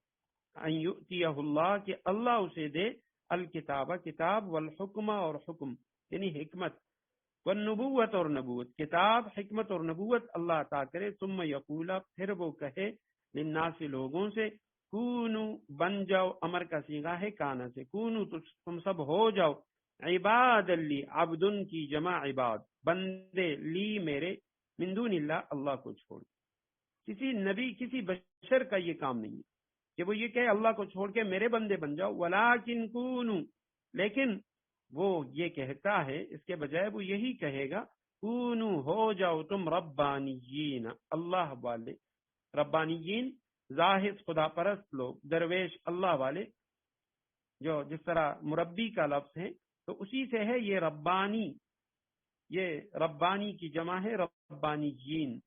ان یؤتیہ اللہ کہ اللہ اسے دے الکتابہ کتاب، والحکم اور حکم یعنی حکمت، والنبوت اور نبوت، کتاب حکمت اور نبوت اللہ عطا کرے، ثم یقولا پھر وہ کہے للناس لوگوں سے، کونو بن جاؤ، امر کا صیغہ ہے کانا سے، کونو تم سب ہو جاؤ، عباد لی عبدن کی جمع عباد، بندے لی میرے، من دون اللہ اللہ کو چھوڑ۔ کسی نبی کسی بشر کا یہ کام نہیں ہے کہ وہ یہ کہے اللہ کو چھوڑ کے میرے بندے بن جاؤ، ولیکن کونو، لیکن وہ یہ کہتا ہے اس کے بجائے وہ یہی کہے گا، کونو ہو جاؤ تم ربانیین اللہ والے، ربانیین زاہد خدا پرست لوگ، درویش اللہ والے، جو جس طرح مربی کا لفظ ہے تو اسی سے ہے یہ ربانی، یہ ربانی کی جمع ہے ربانیین،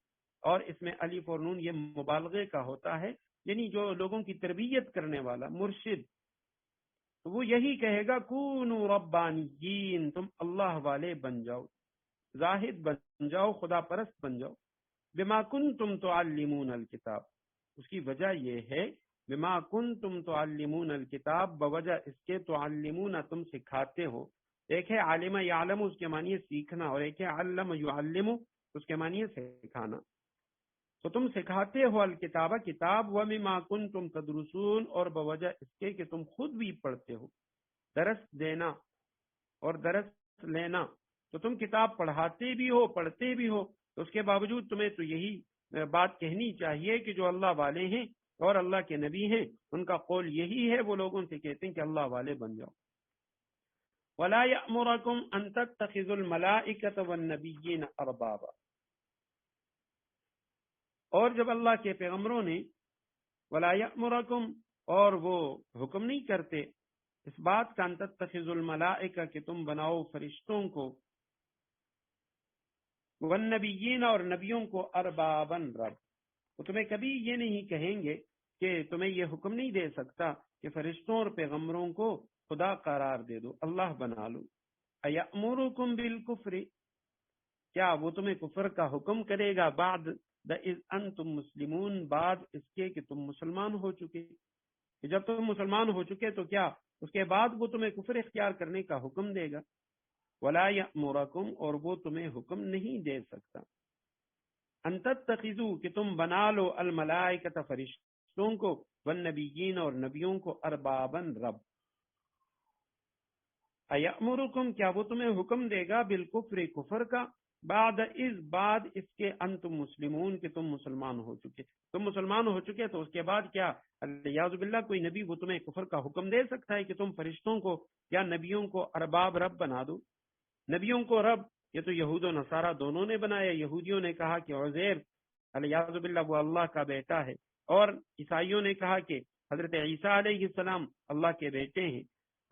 اور اس میں الف اور نون یہ مبالغے کا ہوتا ہے، یعنی جو لوگوں کی تربیت کرنے والا مرشد، تو وہ یہی کہے گا کونو ربانیین تم اللہ والے بن جاؤ، زاہد بن جاؤ، خدا پرست بن جاؤ، بما کنتم تعلمون الکتاب، اس کی وجہ یہ ہے بما کنتم تعلمون الکتاب، بوجہ اس کے تعلمون تم سکھاتے ہو، ایک ہے عالم یعلم اس کے معنی ہے سیکھنا، اور ایک ہے علم یعلم اس کے معنی ہے سکھانا، تو تم سکھاتے ہو الکتابہ کتاب، وَمِمَا كُنْتُمْ تَدْرُسُونَ اور بوجہ اس کے کہ تم خود بھی پڑھتے ہو، درس دینا اور درس لینا، تو تم کتاب پڑھاتے بھی ہو پڑھتے بھی ہو، تو اس کے باوجود تمہیں تو یہی بات کہنی چاہیے کہ جو اللہ والے ہیں اور اللہ کے نبی ہیں ان کا قول یہی ہے، وہ لوگوں سے کہتے ہیں کہ اللہ والے بن جاؤ۔ وَلَا يَأْمُرَكُمْ أَن تَتَّخِذُوا الْمَلَائِكَةَ وَالنَّبِيِّينَ أَرْبَابًا، اور جب اللہ کے پیغمبروں نے وَلَا يَأْمُرَكُمْ اور وہ حکم نہیں کرتے اس بات کا، ان تتخذوا الملائکہ کہ تم بناؤ فرشتوں کو، والنبیین اور نبیوں کو، اربابن رب، وہ تمہیں کبھی یہ نہیں کہیں گے کہ تمہیں یہ حکم نہیں دے سکتا کہ فرشتوں اور پیغمبروں کو خدا قرار دے دو، اللہ بنا لو۔ ایأمرکم بالکفر، کیا وہ تمہیں کفر کا حکم کرے گا، بعد اذ انتم مسلمون، بعد اس کے کہ تم مسلمان ہو چکے، کہ جب تم مسلمان ہو چکے تو کیا اس کے بعد وہ تمہیں کفر اختیار کرنے کا حکم دے گا؟ ولا یأمرکم اور وہ تمہیں حکم نہیں دے سکتا، ان تتخذوا کہ تم بنا لو الملائکۃ فرشتوں کو، والنبیین اور نبیوں کو، اربابن رب۔ ایأمرکم کیا وہ تمہیں حکم دے گا، بالکفر کفر کا، بعد اس کے انتم مسلمون کہ تم مسلمان ہو چکے، تم مسلمان ہو چکے تو اس کے بعد کیا الیاذ باللہ کوئی نبی وہ تمہیں کفر کا حکم دے سکتا ہے کہ تم فرشتوں کو یا نبیوں کو ارباب رب بنا دو؟ نبیوں کو رب یہ تو یہود و نصارہ دونوں نے بنایا، یہودیوں نے کہا کہ عزیر الیاذ باللہ وہ اللہ کا بیٹا ہے، اور عیسائیوں نے کہا کہ حضرت عیسیٰ علیہ السلام اللہ کے بیٹے ہیں،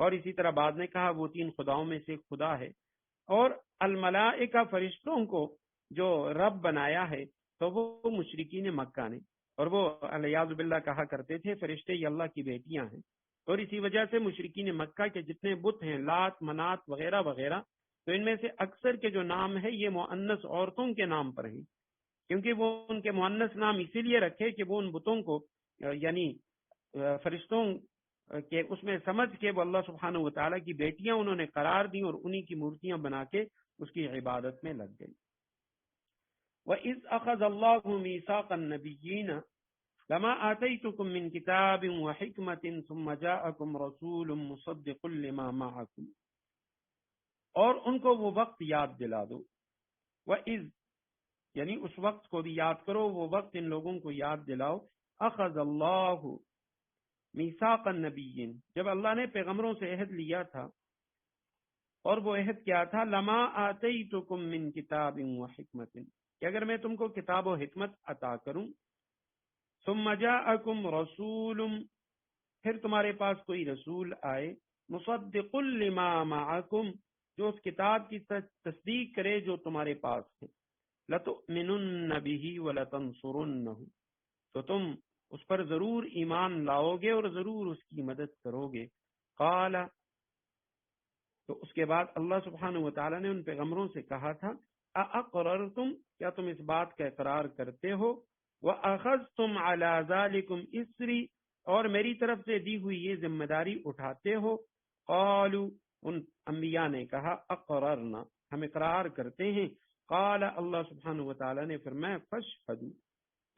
اور اسی طرح بعد نے کہا وہ تین خداؤں میں سے خدا ہے، اور الملائکہ فرشتوں کو جو رب بنایا ہے تو وہ مشرکین مکہ نے، اور وہ الیاذ باللہ کہا کرتے تھے فرشتے یہ اللہ کی بیٹیاں ہیں، اور اسی وجہ سے مشرکین مکہ کے جتنے بت ہیں لات منات وغیرہ وغیرہ، تو ان میں سے اکثر کے جو نام ہے یہ مؤنث عورتوں کے نام پر ہیں، کیونکہ وہ ان کے مؤنث نام اسی لیے رکھے کہ وہ ان بتوں کو یعنی فرشتوں کہ اس میں سمجھ کے وہ اللہ سبحانہ و تعالیٰ کی بیٹیاں انہوں نے قرار دی اور انہی کی مورتیاں بنا کے اس کی عبادت میں لگ گئی۔ وَإِذْ أَخَذَ اللَّهُ مِيثَاقَ النَّبِيِّينَ لما آتيتكم من كتاب وحكمة ثم جاءكم رسول مصدق لما معكم، اور ان کو وہ وقت یاد دلا دو، وَإِذْ یعنی اس وقت کو بھی یاد کرو، وہ وقت ان لوگوں کو یاد دلاؤ، اخذ اللہ میثاق النبیین، جب اللہ نے پیغمبروں سے عہد لیا تھا، اور وہ عہد کیا تھا، لما آتیتکم من کتاب و حکمت، کہ اگر میں تم کو کتاب و حکمت عطا کروں، ثم جاءکم رسول، پھر تمہارے پاس کوئی رسول آئے، مصدق لما معکم، جو اس کتاب کی تصدیق کرے جو تمہارے پاس ہے، لتؤمنن به ولتنصرنہ، تو تم اس پر ضرور ایمان لاؤ گے اور ضرور اس کی مدد کرو گے۔ قال، تو اس کے بعد اللہ سبحانہ و تعالیٰ نے ان پیغمبروں سے کہا تھا، اَأَقْرَرْتُمْ، کیا تم اس بات کا اقرار کرتے ہو، وَأَخَذْتُمْ عَلَى ذَلِكُمْ إِسْرِي، اور میری طرف سے دی ہوئی یہ ذمہ داری اٹھاتے ہو۔ قالوا، ان انبیاء نے کہا، اقررنا، ہم اقرار کرتے ہیں۔ قال، اللہ سبحانہ و تعالیٰ نے فرمایا، فاشهدوا،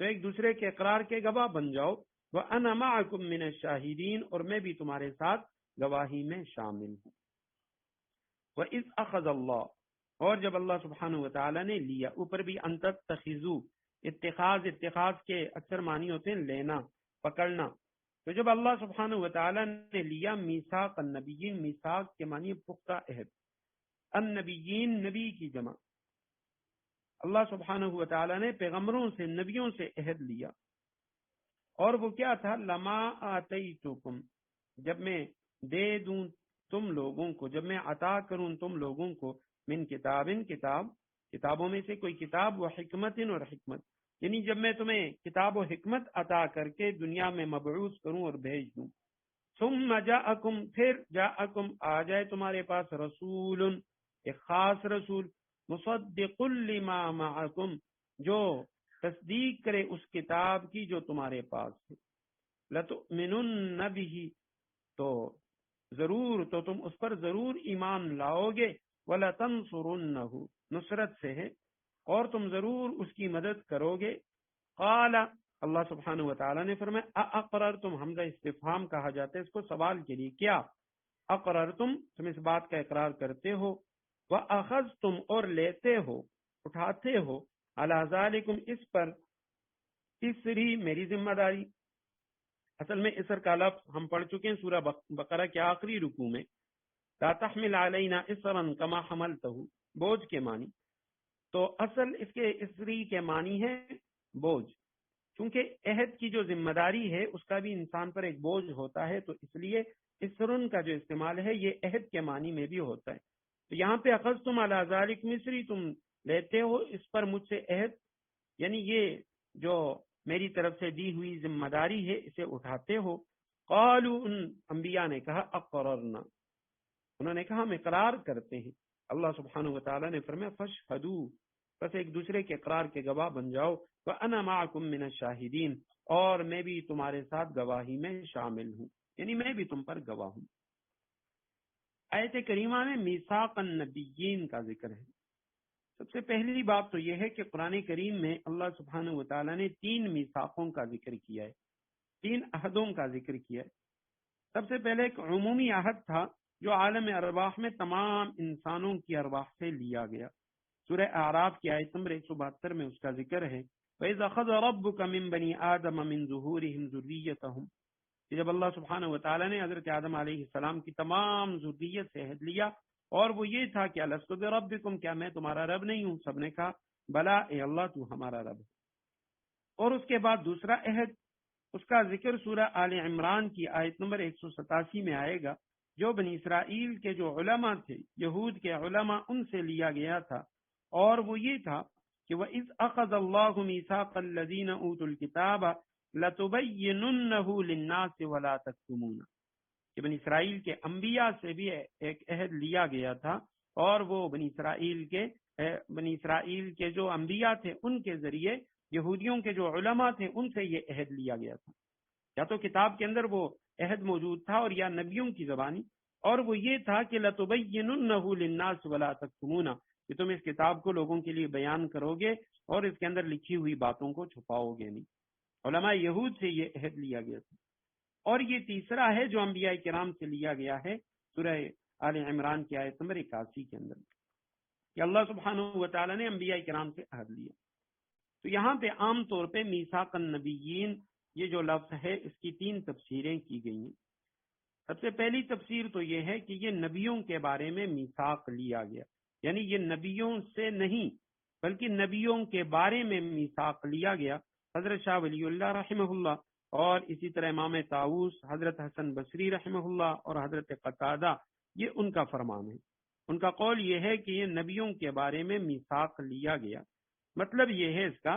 تو ایک دوسرے کے اقرار کے گواہ بن جاؤ، وَأَنَا مَعَكُمْ مِنَ الشَّاهِدِينَ، اور میں بھی تمہارے ساتھ گواہی میں شامل ہوں۔ وَإِذْ أَخَذَ اللَّهُ، اور جب اللہ سبحانہ و تعالیٰ نے لیا، اوپر بھی ان تتخذوا، اتخاذ کے اکثر معنی ہوتے ہیں لینا، پکڑنا، تو جب اللہ سبحانہ و تعالیٰ نے لیا میثاق النبیین، میثاق کے معنی پختہ عہد، النبیین نبی کی جمع، اللہ سبحانہ و تعالیٰ نے پیغمبروں سے، نبیوں سے عہد لیا، اور وہ کیا تھا، لما آتیتکم، جب میں دے دوں تم لوگوں کو، جب میں عطا کروں تم لوگوں کو، من کتابوں میں سے کوئی کتاب، و حکمت، اور حکمت، یعنی جب میں تمہیں کتاب و حکمت عطا کر کے دنیا میں مبعوث کروں اور بھیج دوں، ثم جاءکم، پھر جاءکم آ جائے تمہارے پاس، رسول، ایک خاص رسول، مصدق لما معکم، جو تصدیق کرے اس کتاب کی جو تمہارے پاس ہے، لتؤمنن به، تو ضرور، تو تم اس پر ضرور ایمان لاؤ گے، وَلَتَنْصُرُنَّهُ، نصرت سے ہے، اور تم ضرور اس کی مدد کرو گے۔ قال، اللہ سبحانہ و تعالیٰ نے فرمایا، اقررتم، حمزہ استفہام کہا جاتا ہے اس کو سوال کے لیے، کیا اقررتم، تم اس بات کا اقرار کرتے ہو، واخذتم، اور لیتے ہو، اٹھاتے ہو، علی ذالکم، اس پر، اسری، میری ذمہ داری، اصل میں اسر کا لفظ ہم پڑھ چکے ہیں سورہ بقرہ کے آخری رکوع میں، لا تحمل علینا اسرا کما حملتہ، بوجھ کے معنی، تو اصل اس کے اسری کے معنی ہے بوجھ، کیونکہ عہد کی جو ذمہ داری ہے اس کا بھی انسان پر ایک بوجھ ہوتا ہے، تو اس لیے اسرن کا جو استعمال ہے یہ عہد کے معنی میں بھی ہوتا ہے۔ تو یہاں پہ اخذتم علی ذالک مصری، تم لیتے ہو اس پر مجھ سے عہد، یعنی یہ جو میری طرف سے دی ہوئی ذمہ داری ہے اسے اٹھاتے ہو۔ قالوا، ان انبیاء نے کہا، اقررنا، انہوں نے کہا ہم اقرار کرتے ہیں۔ اللہ سبحانہ و تعالیٰ نے فرمایا، فاشهدوا، بس ایک دوسرے کے اقرار کے گواہ بن جاؤ، وَأَنَا مَعَكُمْ مِنَ الشَّاهِدِينَ، اور میں بھی تمہارے ساتھ گواہی میں شامل ہوں، یعنی میں بھی تم پر گواہ ہوں۔ آیت کریمہ میں میثاق النبیین کا ذکر ہے۔ سب سے پہلی بات تو یہ ہے کہ قرآن کریم میں اللہ سبحانہ و تعالیٰ نے 3 میثاقوں کا ذکر کیا ہے، 3 عہدوں کا ذکر کیا ہے۔ سب سے پہلے ایک عمومی عہد تھا جو عالم ارواح میں تمام انسانوں کی ارواح سے لیا گیا، سورہ اعراف کی آیت نمبر 172 میں اس کا ذکر ہے، وَإِذْ أَخَذَ رَبُّكَ مِنْ بَنِي آدَمَ مِنْ ظُهُورِهِمْ ذُرِّيَّتَهُمْ، کہ جب اللہ سبحانہ و تعالیٰ نے حضرت آدم علیہ السلام کی تمام ذریت سے عہد لیا، اور وہ یہ تھا کہ الست بربکم، کیا میں تمہارا رب نہیں ہوں؟ سب نے کہا بلا اے اللہ تو ہمارا رب ہے۔ اور اس کے بعد دوسرا عہد، اس کا ذکر سورہ آل عمران کی آیت نمبر 187 میں آئے گا، جو بنی اسرائیل کے جو علماء تھے، یہود کے علماء، ان سے لیا گیا تھا، اور وہ یہ تھا کہ وَإِذْ أَخَذَ اللَّهُ مِيثَاقَ الَّذِينَ أُوتُوا الْكِتَابَ لَتُبَيِّنُنَّهُ لِلنَّاسِ وَلَا تَكْتُمُونَ، کہ بنی اسرائیل کے انبیاء سے بھی ایک عہد لیا گیا تھا، اور وہ بنی اسرائیل کے جو انبیاء تھے ان کے ذریعے یہودیوں کے جو علماء تھے ان سے یہ عہد لیا گیا تھا، یا تو کتاب کے اندر وہ عہد موجود تھا اور یا نبیوں کی زبانی، اور وہ یہ تھا کہ لَتُبَيِّنُنَّهُ لِلنَّاسِ وَلَا تَكْتُمُونَ، کہ تم اس کتاب کو لوگوں کے لیے بیان کرو گے اور اس کے اندر لکھی ہوئی باتوں کو چھپاؤ گے نہیں۔ علماء یہود سے یہ عہد لیا گیا تھا۔ اور یہ تیسرا ہے جو انبیاء کرام سے لیا گیا ہے سورہ آل عمران کی آیت نمبر 81 کے اندر، کہ اللہ سبحانہ و تعالیٰ نے انبیاء کرام سے عہد لیا۔ تو یہاں پہ عام طور پہ میثاق النبیین یہ جو لفظ ہے اس کی 3 تفسیریں کی گئی ہیں۔ سب سے پہلی تفسیر تو یہ ہے کہ یہ نبیوں کے بارے میں میثاق لیا گیا، یعنی یہ نبیوں سے نہیں بلکہ نبیوں کے بارے میں میثاق لیا گیا۔ حضرت شاہ ولی اللہ رحمہ اللہ اور اسی طرح امام طاووس، حضرت حسن بصری رحمہ اللہ اور حضرت قتادہ، یہ ان کا فرمان ہے، ان کا قول یہ ہے کہ یہ نبیوں کے بارے میں میثاق لیا گیا۔ مطلب یہ ہے اس کا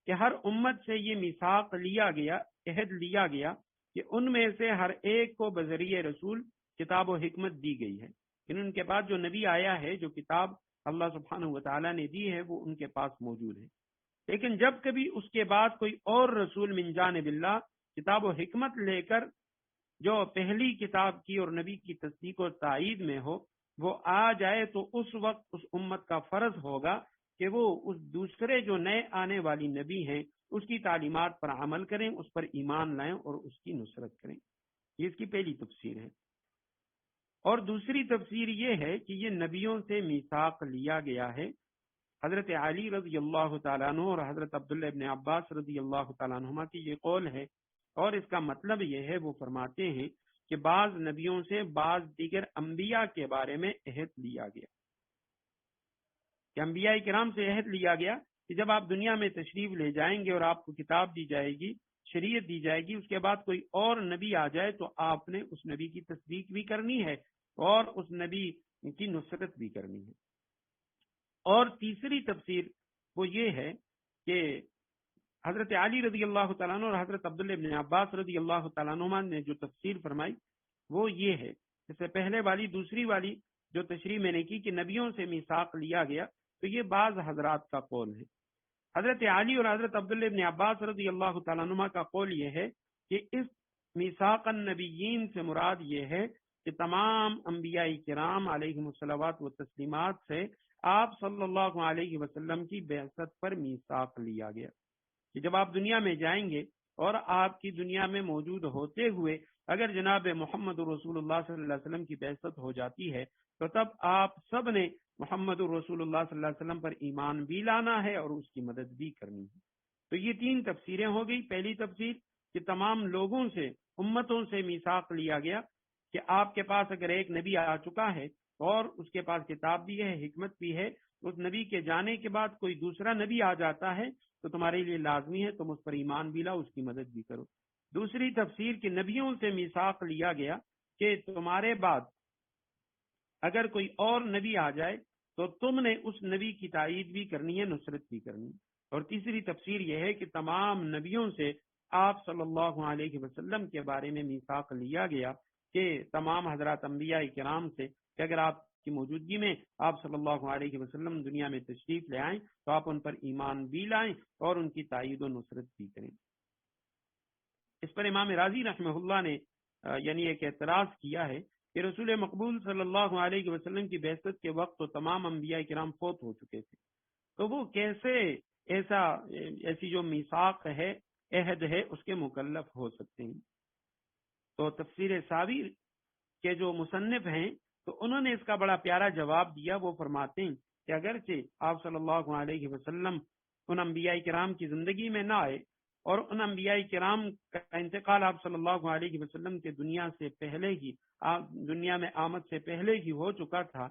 کہ ہر امت سے یہ میثاق لیا گیا، عہد لیا گیا کہ ان میں سے ہر ایک کو بذریعہ رسول کتاب و حکمت دی گئی ہے، یعنی ان کے پاس جو نبی آیا ہے، جو کتاب اللہ سبحانہ و تعالیٰ نے دی ہے وہ ان کے پاس موجود ہے۔ لیکن جب کبھی اس کے بعد کوئی اور رسول من جانب اللہ کتاب و حکمت لے کر جو پہلی کتاب کی اور نبی کی تصدیق و تائید میں ہو وہ آ جائے تو اس وقت اس امت کا فرض ہوگا کہ وہ اس دوسرے جو نئے آنے والی نبی ہیں اس کی تعلیمات پر عمل کریں، اس پر ایمان لائیں اور اس کی نصرت کریں۔ یہ اس کی پہلی تفسیر ہے۔ اور دوسری تفسیر یہ ہے کہ یہ نبیوں سے میثاق لیا گیا ہے۔ حضرت علی رضی اللہ تعالیٰ عنہ اور حضرت عبداللہ ابن عباس رضی اللہ تعالیٰ عنہما کی یہ قول ہے، اور اس کا مطلب یہ ہے، وہ فرماتے ہیں کہ بعض نبیوں سے بعض دیگر انبیاء کے بارے میں عہد لیا گیا، کہ انبیاء کرام سے عہد لیا گیا کہ جب آپ دنیا میں تشریف لے جائیں گے اور آپ کو کتاب دی جائے گی، شریعت دی جائے گی، اس کے بعد کوئی اور نبی آ جائے تو آپ نے اس نبی کی تصدیق بھی کرنی ہے اور اس نبی کی نصرت بھی کرنی ہے۔ اور تیسری تفسیر وہ یہ ہے کہ حضرت علی رضی اللہ تعالیٰ عنہ اور حضرت عبداللہ ابن عباس رضی اللہ تعالیٰ عنہ نے جو تفسیر فرمائی وہ یہ ہے، اس سے پہلے والی دوسری والی جو تشریح میں نے کی کہ نبیوں سے میثاق لیا گیا، تو یہ بعض حضرات کا قول ہے۔ حضرت علی اور حضرت عبداللہ ابن عباس رضی اللہ تعالیٰ عنہ کا قول یہ ہے کہ اس میثاق النبیین سے مراد یہ ہے کہ تمام انبیاء کرام علیہم الصلوات و تسلیمات سے آپ صلی اللہ علیہ وسلم کی بعثت پر میثاق لیا گیا کہ جب آپ دنیا میں جائیں گے اور آپ کی دنیا میں موجود ہوتے ہوئے اگر جناب محمد رسول اللہ صلی اللہ علیہ وسلم کی بعثت ہو جاتی ہے تو تب آپ سب نے محمد رسول اللہ صلی اللہ علیہ وسلم پر ایمان بھی لانا ہے اور اس کی مدد بھی کرنی ہے۔ تو یہ 3 تفسیریں ہو گئی۔ پہلی تفسیر کہ تمام لوگوں سے، امتوں سے میثاق لیا گیا کہ آپ کے پاس اگر ایک نبی آ چکا ہے اور اس کے پاس کتاب بھی ہے، حکمت بھی ہے، اس نبی کے جانے کے بعد کوئی دوسرا نبی آ جاتا ہے تو تمہارے لیے لازمی ہے تم اس پر ایمان بھی لاؤ، اس کی مدد بھی کرو۔ دوسری تفسیر کہ نبیوں سے میثاق لیا گیا کہ تمہارے بعد اگر کوئی اور نبی آ جائے تو تم نے اس نبی کی تائید بھی کرنی ہے، نصرت بھی کرنی ہے۔ اور تیسری تفسیر یہ ہے کہ تمام نبیوں سے آپ صلی اللہ علیہ وسلم کے بارے میں میثاق لیا گیا کہ تمام حضرات انبیاء کرام سے کہ اگر آپ کی موجودگی میں آپ صلی اللہ علیہ وسلم دنیا میں تشریف لے آئیں تو آپ ان پر ایمان بھی لائیں اور ان کی تائید و نصرت بھی کریں۔ اس پر امام راضی رحمہ اللہ نے یعنی ایک اعتراض کیا ہے کہ رسول مقبول صلی اللہ علیہ وسلم کی بعثت کے وقت تو تمام انبیاء کرام فوت ہو چکے تھے، تو وہ کیسے ایسی جو میثاق ہے، عہد ہے، اس کے مکلف ہو سکتے ہیں؟ تو تفسیر ساوی کے جو مصنف ہیں تو انہوں نے اس کا بڑا پیارا جواب دیا۔ وہ فرماتے ہیں کہ اگرچہ آپ صلی اللہ علیہ وسلم ان انبیاء کرام کی زندگی میں نہ آئے اور ان انبیاء کرام کا انتقال آپ صلی اللہ علیہ وسلم کے دنیا میں آمد سے پہلے ہی ہو چکا تھا،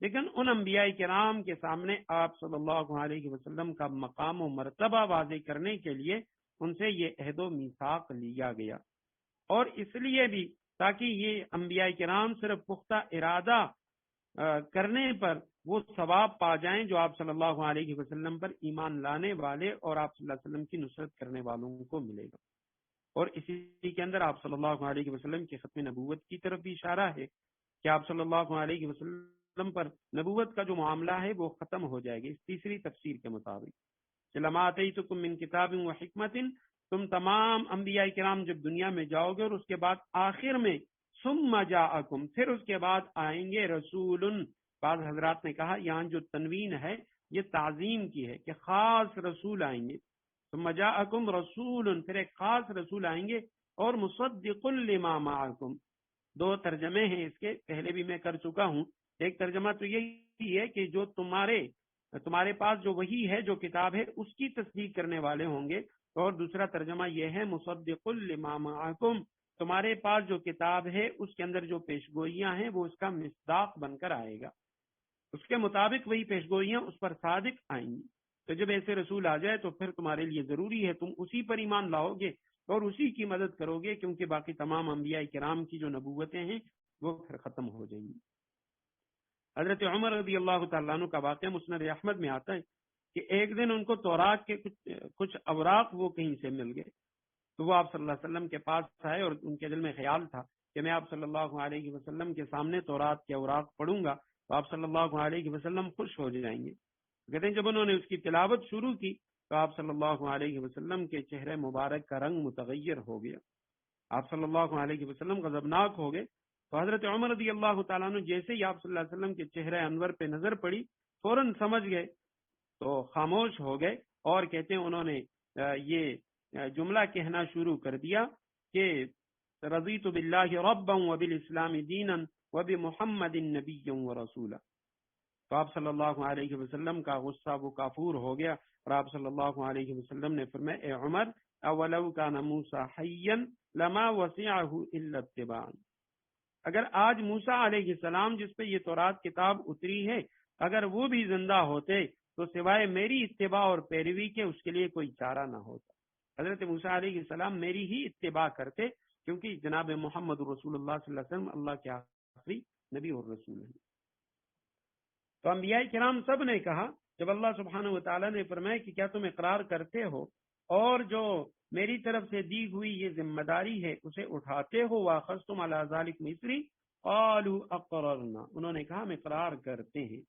لیکن ان انبیاء کرام کے سامنے آپ صلی اللہ علیہ وسلم کا مقام و مرتبہ واضح کرنے کے لیے ان سے یہ عہد و میثاق لیا گیا، اور اس لیے بھی تاکہ یہ انبیاء کرام صرف پختہ ارادہ کرنے پر وہ ثواب پا جائیں جو آپ صلی اللہ علیہ وسلم پر ایمان لانے والے اور آپ صلی اللہ علیہ وسلم کی نصرت کرنے والوں کو ملے گا۔ اور اسی کے اندر آپ صلی اللہ علیہ وسلم کے ختم نبوت کی طرف بھی اشارہ ہے کہ آپ صلی اللہ علیہ وسلم پر نبوت کا جو معاملہ ہے وہ ختم ہو جائے گا۔ اس تیسری تفسیر کے مطابق لما آتیتکم من کتاب و حکمت، تم تمام انبیاء کرام جب دنیا میں جاؤ گے اور اس کے بعد آخر میں ثم جاءکم، پھر اس کے بعد آئیں گے رسول۔ بعض حضرات نے کہا یہاں جو تنوین ہے یہ تعظیم کی ہے کہ خاص رسول آئیں گے، ثم جاءکم رسول، پھر ایک خاص رسول آئیں گے، اور مصدق لما معکم. دو ترجمے ہیں اس کے، پہلے بھی میں کر چکا ہوں. ایک ترجمہ تو یہی ہے کہ جو تمہارے پاس جو وحی ہے، جو کتاب ہے، اس کی تصدیق کرنے والے ہوں گے. اور دوسرا ترجمہ یہ ہے مصدق لما معکم، تمہارے پاس جو کتاب ہے اس کے اندر جو پیشگوئیاں ہیں وہ اس کا مصداق بن کر آئے گا، اس کے مطابق وہی پیشگوئیاں اس پر صادق آئیں گی. تو جب ایسے رسول آ جائے تو پھر تمہارے لیے ضروری ہے تم اسی پر ایمان لاؤ گے اور اسی کی مدد کرو گے، کیونکہ باقی تمام انبیاء کرام کی جو نبوتیں ہیں وہ پھر ختم ہو جائیں گی. حضرت عمر رضی اللہ تعالیٰ عنہ کا واقعہ مسند احمد میں آتا ہے کہ ایک دن ان کو تورات کے کچھ اوراق وہ کہیں سے مل گئے، تو وہ آپ صلی اللہ علیہ وسلم کے پاس آئے اور ان کے دل میں خیال تھا کہ میں آپ صلی اللہ علیہ وسلم کے سامنے تورات کے اوراق پڑھوں گا تو آپ صلی اللہ علیہ وسلم خوش ہو جائیں گے. کہتے ہیں جب انہوں نے اس کی تلاوت شروع کی تو آپ صلی اللہ علیہ وسلم کے چہرے مبارک کا رنگ متغیر ہو گیا، آپ صلی اللہ علیہ وسلم غضبناک ہو گئے. تو حضرت عمر رضی اللہ تعالیٰ عنہ جیسے ہی آپ صلی اللہ علیہ وسلم کے چہرے انور پہ نظر پڑی فوراً سمجھ گئے تو خاموش ہو گئے، اور کہتے ہیں انہوں نے یہ جملہ کہنا شروع کر دیا کہ رضیت باللہ ربا وبالاسلام دینا وبمحمد نبیا ورسولا. تو آپ صلی اللہ علیہ وسلم کا غصہ وہ کافور ہو گیا، اور آپ صلی اللہ علیہ وسلم نے فرمایا اے عمر اولو کان موسیٰ حیا لما وسعہ الا اتباعا، اگر آج موسیٰ علیہ السلام جس پہ یہ تورات کتاب اتری ہے اگر وہ بھی زندہ ہوتے تو سوائے میری اتباع اور پیروی کے اس کے لیے کوئی چارہ نہ ہوتا. حضرت موسیٰ علیہ السلام میری ہی اتباع کرتے، کیونکہ جناب محمد رسول اللہ صلی اللہ علیہ وسلم اللہ کے آخری نبی اور رسول ہیں. تو انبیاء کرام سب نے کہا، جب اللہ سبحانہ و تعالیٰ نے فرمایا کہ کیا تم اقرار کرتے ہو اور جو میری طرف سے دی ہوئی یہ ذمہ داری ہے اسے اٹھاتے ہو، واخذتم علی ذلک مصری قالوا اقررنا، انہوں نے کہا ہم اقرار کرتے ہیں.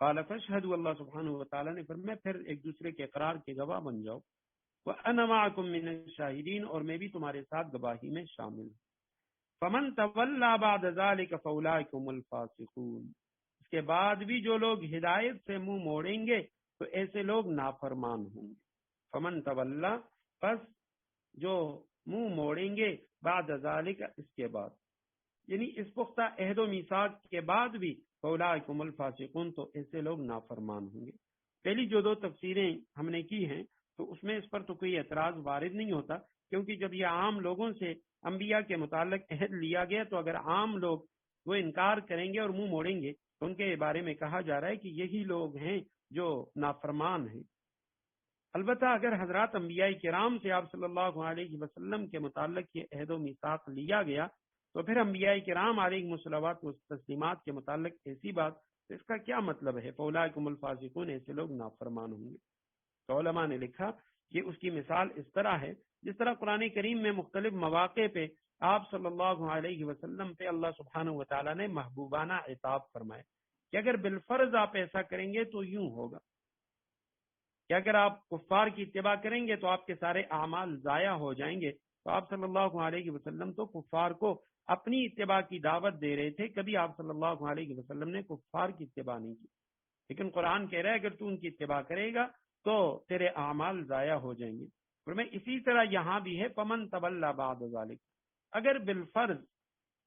قال فاشهدوا، اللہ سبحانہ و تعالیٰ نے فرمایا پھر ایک دوسرے کے اقرار کے گواہ بن جاؤ. وانا معکم من الشاہدین، اور میں بھی تمہارے ساتھ گواہی میں شامل ہوں. فمن تولى بعد ذلك فاولئک هم الفاسقون، اس کے بعد بھی جو لوگ ہدایت سے منہ موڑیں گے تو ایسے لوگ نافرمان ہوں گے. فمن تولى، پس جو منہ موڑیں گے، بعد ذالک، اس کے بعد، یعنی اس پختہ عہد و میثاق کے بعد بھی، فاولئک هم الفاسقون، تو ایسے لوگ نافرمان ہوں گے. پہلی جو دو تفسیریں ہم نے کی ہیں تو اس میں اس پر تو کوئی اعتراض وارد نہیں ہوتا، کیونکہ جب یہ عام لوگوں سے انبیاء کے متعلق عہد لیا گیا تو اگر عام لوگ وہ انکار کریں گے اور منہ موڑیں گے تو ان کے بارے میں کہا جا رہا ہے کہ یہی لوگ ہیں جو نافرمان ہیں. البتہ اگر حضرات انبیاء کرام سے آپ صلی اللہ علیہ وسلم کے متعلق یہ عہد و میثاق لیا گیا تو پھر انبیاء کرام علیہ الصلوات و تسلیمات کے متعلق ایسی بات، تو اس کا کیا مطلب ہے فاولئک هم الفاسقون، ایسے لوگ نافرمان ہوں گے. تو علماء نے لکھا کہ اس کی مثال اس طرح ہے جس طرح قرآن کریم میں مختلف مواقع پہ آپ صلی اللہ علیہ وسلم پہ اللہ سبحانہ و تعالیٰ نے محبوبانہ عتاب فرمائے کہ اگر بالفرض آپ ایسا کریں گے تو یوں ہوگا کہ اگر آپ کفار کی اتباع کریں گے تو آپ کے سارے اعمال ضائع ہو جائیں گے. تو آپ صلی اللہ علیہ وسلم تو کفار کو اپنی اتباع کی دعوت دے رہے تھے، کبھی آپ صلی اللہ علیہ وسلم نے کفار کی اتباع نہیں کی. لیکن قرآن کہہ رہا ہے اگر تو ان کی اتباع کرے گا تو تیرے اعمال ضائع ہو جائیں گے. اور میں اسی طرح یہاں بھی ہے فمن تولی بعد ذلک، اگر بالفرض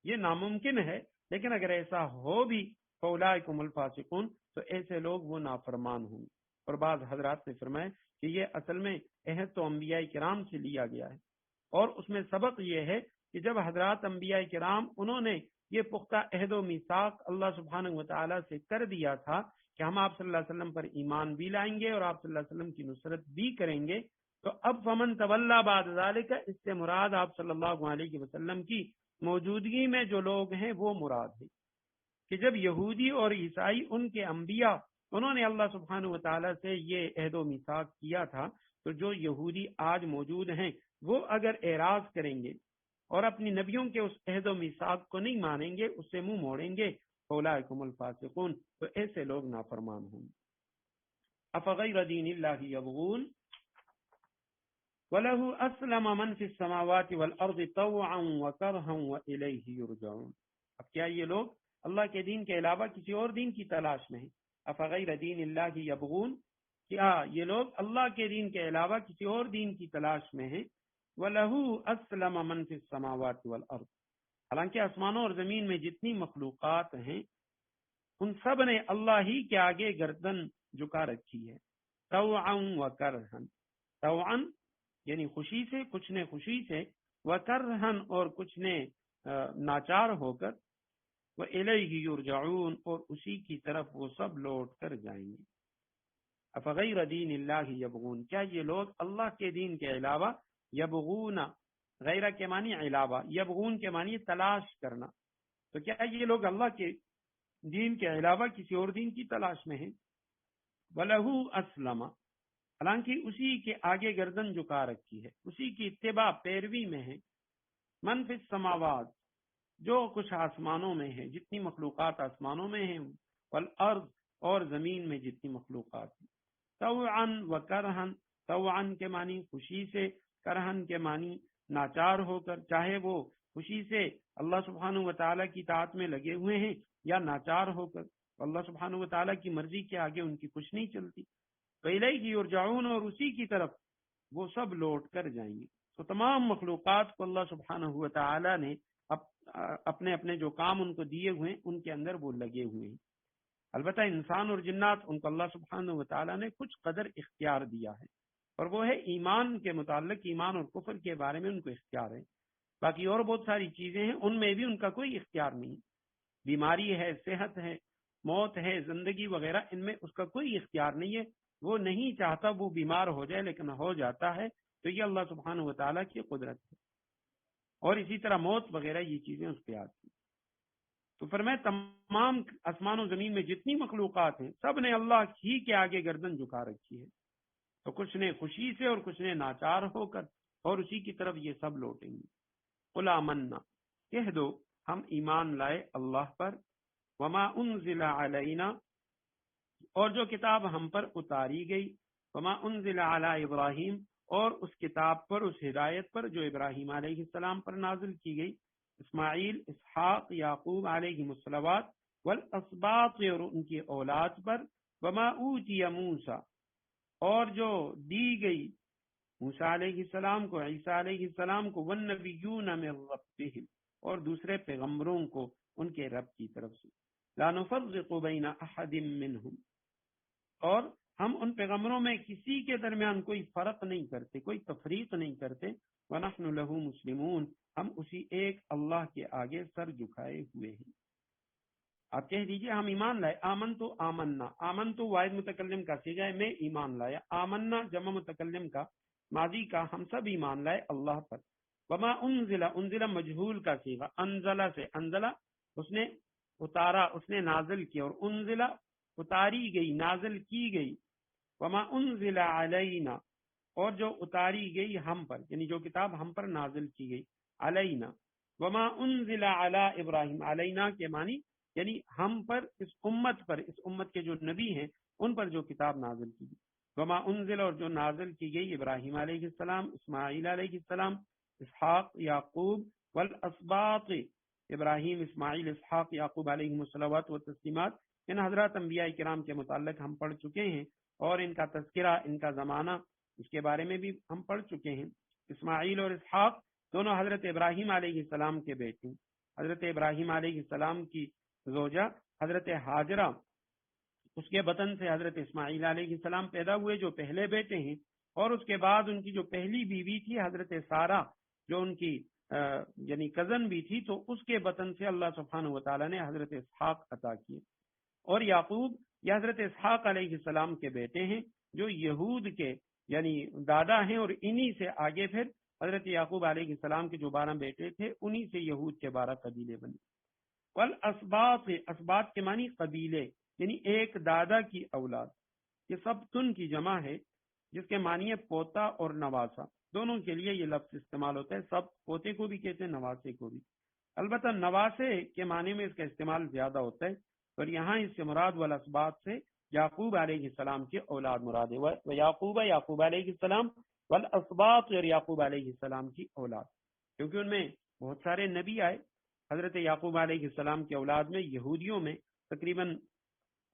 یہ ناممکن ہے لیکن اگر ایسا ہو بھی فاولئک هم الفاسقون، تو ایسے لوگ وہ نافرمان ہوں. اور بعض حضرات نے فرمایا کہ یہ اصل میں عہد تو انبیاء کرام سے لیا گیا ہے، اور اس میں سبق یہ ہے کہ جب حضرات انبیاء کرام انہوں نے یہ پختہ عہد و میثاق اللہ سبحانہ و تعالیٰ سے کر دیا تھا کہ ہم آپ صلی اللہ علیہ وسلم پر ایمان بھی لائیں گے اور آپ صلی اللہ علیہ وسلم کی نصرت بھی کریں گے، تو اب فمن تولی بعد ذالک، اس سے مراد آپ صلی اللہ علیہ وسلم کی موجودگی میں جو لوگ ہیں وہ مراد ہے کہ جب یہودی اور عیسائی ان کے انبیاء انہوں نے اللہ سبحانہ و تعالیٰ سے یہ عہد و میثاق کیا تھا، تو جو یہودی آج موجود ہیں وہ اگر اعراض کریں گے اور اپنی نبیوں کے اس عہد و میثاق کو نہیں مانیں گے، اس سے منہ موڑیں گے، فاولئک هم الفاسقون، تو ایسے لوگ نافرمان ہوں. افغیر دین اللہ یبغون وَلَهُ أَسْلَمَ مَنْ فِي السَّمَاوَاتِ وَالْأَرْضِ طَوْعًا وَكَرْهًا وَإِلَيْهِ يُرْجَعُونَ. اب کیا یہ لوگ اللہ کے دین کے علاوہ کسی اور دین کی تلاش میں ہیں؟ افغیر دین اللہ یبغون، کیا یہ لوگ اللہ کے دین کے علاوہ کسی اور دین کی تلاش میں ہیں؟ وَلَهُ أَسْلَمَ مَنْ فِي السَّمَاوَاتِ وَالْأَرْضِ، حالانکہ آسمانوں اور زمین میں جتنی مخلوقات ہیں ان سب نے اللہ ہی کے آگے گردن جھکا رکھی ہے، طوعا وکرہن، طوعا یعنی خوشی سے، کچھ نے خوشی سے، وکرہن اور کچھ نے ناچار ہو کر، وَإِلَيْهِ يُرْجَعُونَ اور اسی کی طرف وہ سب لوٹ کر جائیں گے۔ افغیر دین اللہ یبغون، کیا یہ لوگ اللہ کے دین کے علاوہ، یبغون غیرہ کے معنی علاوہ، یبغون کے معنی تلاش کرنا، تو کیا یہ لوگ اللہ کے دین کے علاوہ کسی اور دین کی تلاش میں ہیں؟ وَلَهُ أَسْلَمَ، حالانکہ اسی کے آگے گردن جھکا رکھی ہے، اسی کی اتباع پیروی میں ہے، من فی السماوات جو کچھ آسمانوں میں ہے، جتنی مخلوقات آسمانوں میں ہیں، والارض اور زمین میں جتنی مخلوقات ہیں، طوعا وکرہن، طوعا کے معنی خوشی سے، کرہن کے معنی ناچار ہو کر، چاہے وہ خوشی سے اللہ سبحانہ و تعالیٰ کی اطاعت میں لگے ہوئے ہیں یا ناچار ہو کر، اللہ سبحانہ و تعالیٰ کی مرضی کے آگے ان کی کچھ نہیں چلتی۔ وَإِلَيْهِ يُرْجَعُونَ اور اسی کی طرف وہ سب لوٹ کر جائیں گے۔ تو تمام مخلوقات کو اللہ سبحانہ و تعالیٰ نے اپنے اپنے جو کام ان کو دیے ہوئے ہیں ان کے اندر وہ لگے ہوئے ہیں۔ البتہ انسان اور جنات ان کو اللہ سبحانہ و تعالیٰ نے کچھ قدر اختیار دیا ہے، اور وہ ہے ایمان کے متعلق، ایمان اور کفر کے بارے میں ان کو اختیار ہے۔ باقی اور بہت ساری چیزیں ہیں ان میں بھی ان کا کوئی اختیار نہیں، بیماری ہے، صحت ہے، موت ہے، زندگی وغیرہ، ان میں اس کا کوئی اختیار نہیں ہے، وہ نہیں چاہتا وہ بیمار ہو جائے لیکن ہو جاتا ہے، تو یہ اللہ سبحانہ و تعالیٰ کی قدرت ہے۔ اور اسی طرح موت وغیرہ یہ چیزیں اس پہ آتی ہیں۔ تو فرمائے تمام آسمان و زمین میں جتنی مخلوقات ہیں سب نے اللہ ہی کے آگے گردن جھکا رکھی ہے، تو کچھ نے خوشی سے اور کچھ نے ناچار ہو کر، اور اسی کی طرف یہ سب لوٹیں گے۔ قل آمنا، کہہ دو ہم ایمان لائے اللہ پر، وما انزل علینا اور جو کتاب ہم پر اتاری گئی، وما انزل علی ابراہیم اور اس کتاب پر، اس ہدایت پر جو ابراہیم علیہ السلام پر نازل کی گئی، اسماعیل، اسحاق، یعقوب علیہ الصلوات، والاسباط اور ان کی اولاد پر، وما اوتی موسیٰ اور جو دی گئی موسیٰ علیہ السلام کو، عیسیٰ علیہ السلام کو، والنبیون من ربہم اور دوسرے پیغمبروں کو ان کے رب کی طرف سے، لا نفرق بین احد منہم اور ہم ان پیغمبروں میں کسی کے درمیان کوئی فرق نہیں کرتے، کوئی تفریق نہیں کرتے، وَنَحْنُ لَهُ مُسْلِمُونَ ہم اسی ایک اللہ کے آگے سر جھکائے ہوئے ہیں۔ آپ کہہ دیجئے ہم ایمان لائے، آمن تو آمنا، آمن تو واحد متکلم کا صیغہ ہے، میں ایمان لایا، آمنا جمع متکلم کا ماضی کا، ہم سب ایمان لائے اللہ پر۔ وما انزل، انزل مجہول کا صیغہ، انزلہ سے، انزلہ اس نے اتارا، اس نے نازل کیا، اور انزلہ اتاری گئی، نازل کی گئی۔ وما انزل علینا اور جو اتاری گئی ہم پر، یعنی جو کتاب ہم پر نازل کی گئی، علینا۔ وما انزل علی ابراہیم، علینا کے معنی یعنی ہم پر، اس امت پر، اس امت کے جو نبی ہیں ان پر جو کتاب نازل کی گئی۔ وما انزل اور جو نازل کی گئی ابراہیم علیہ السلام، اسماعیل علیہ السلام، اسحاق، یعقوب، والاسباط ابراہیم، اسماعیل، اسحاق، یعقوب علیہ الصلوات و تسلیمات، ان حضرات انبیاء کرام کے متعلق ہم پڑھ چکے ہیں، اور ان کا تذکرہ، ان کا زمانہ، اس کے بارے میں بھی ہم پڑھ چکے ہیں۔ اسماعیل اور اسحاق دونوں حضرت ابراہیم علیہ السلام کے بیٹے، حضرت ابراہیم علیہ السلام کی زوجہ حضرت ہاجرہ، اس کے بطن سے حضرت اسماعیل علیہ السلام پیدا ہوئے جو پہلے بیٹے ہیں، اور اس کے بعد ان کی جو پہلی بیوی تھی حضرت سارہ جو ان کی یعنی کزن بھی تھی، تو اس کے بطن سے اللہ سبحانہ و تعالیٰ نے حضرت اسحاق عطا کیے۔ اور یعقوب یہ حضرت اسحاق علیہ السلام کے بیٹے ہیں جو یہود کے یعنی دادا ہیں، اور انہی سے آگے پھر حضرت یعقوب علیہ السلام کے جو 12 بیٹے تھے انہی سے یہود کے 12 قبیلے بنے۔ والاسباط، اسباط کے معنی قبیلے، یعنی ایک دادا کی اولاد، یہ سب تن کی جمع ہے جس کے معنی ہے پوتا اور نواسا، دونوں کے لیے یہ لفظ استعمال ہوتا ہے، سب پوتے کو بھی کہتے ہیں، نواسے کو بھی۔ البتہ نواسے کے معنی میں اس کا استعمال زیادہ ہوتا ہے، اور یہاں اس سے مراد والاسباط سے یعقوب علیہ السلام کی اولاد مراد ہے، یعقوب، یعقوب علیہ السلام، والاسباط اور یعقوب علیہ السلام کی اولاد، کیونکہ ان میں بہت سارے نبی آئے۔ حضرت یعقوب علیہ السلام کی اولاد میں یہودیوں میں تقریباً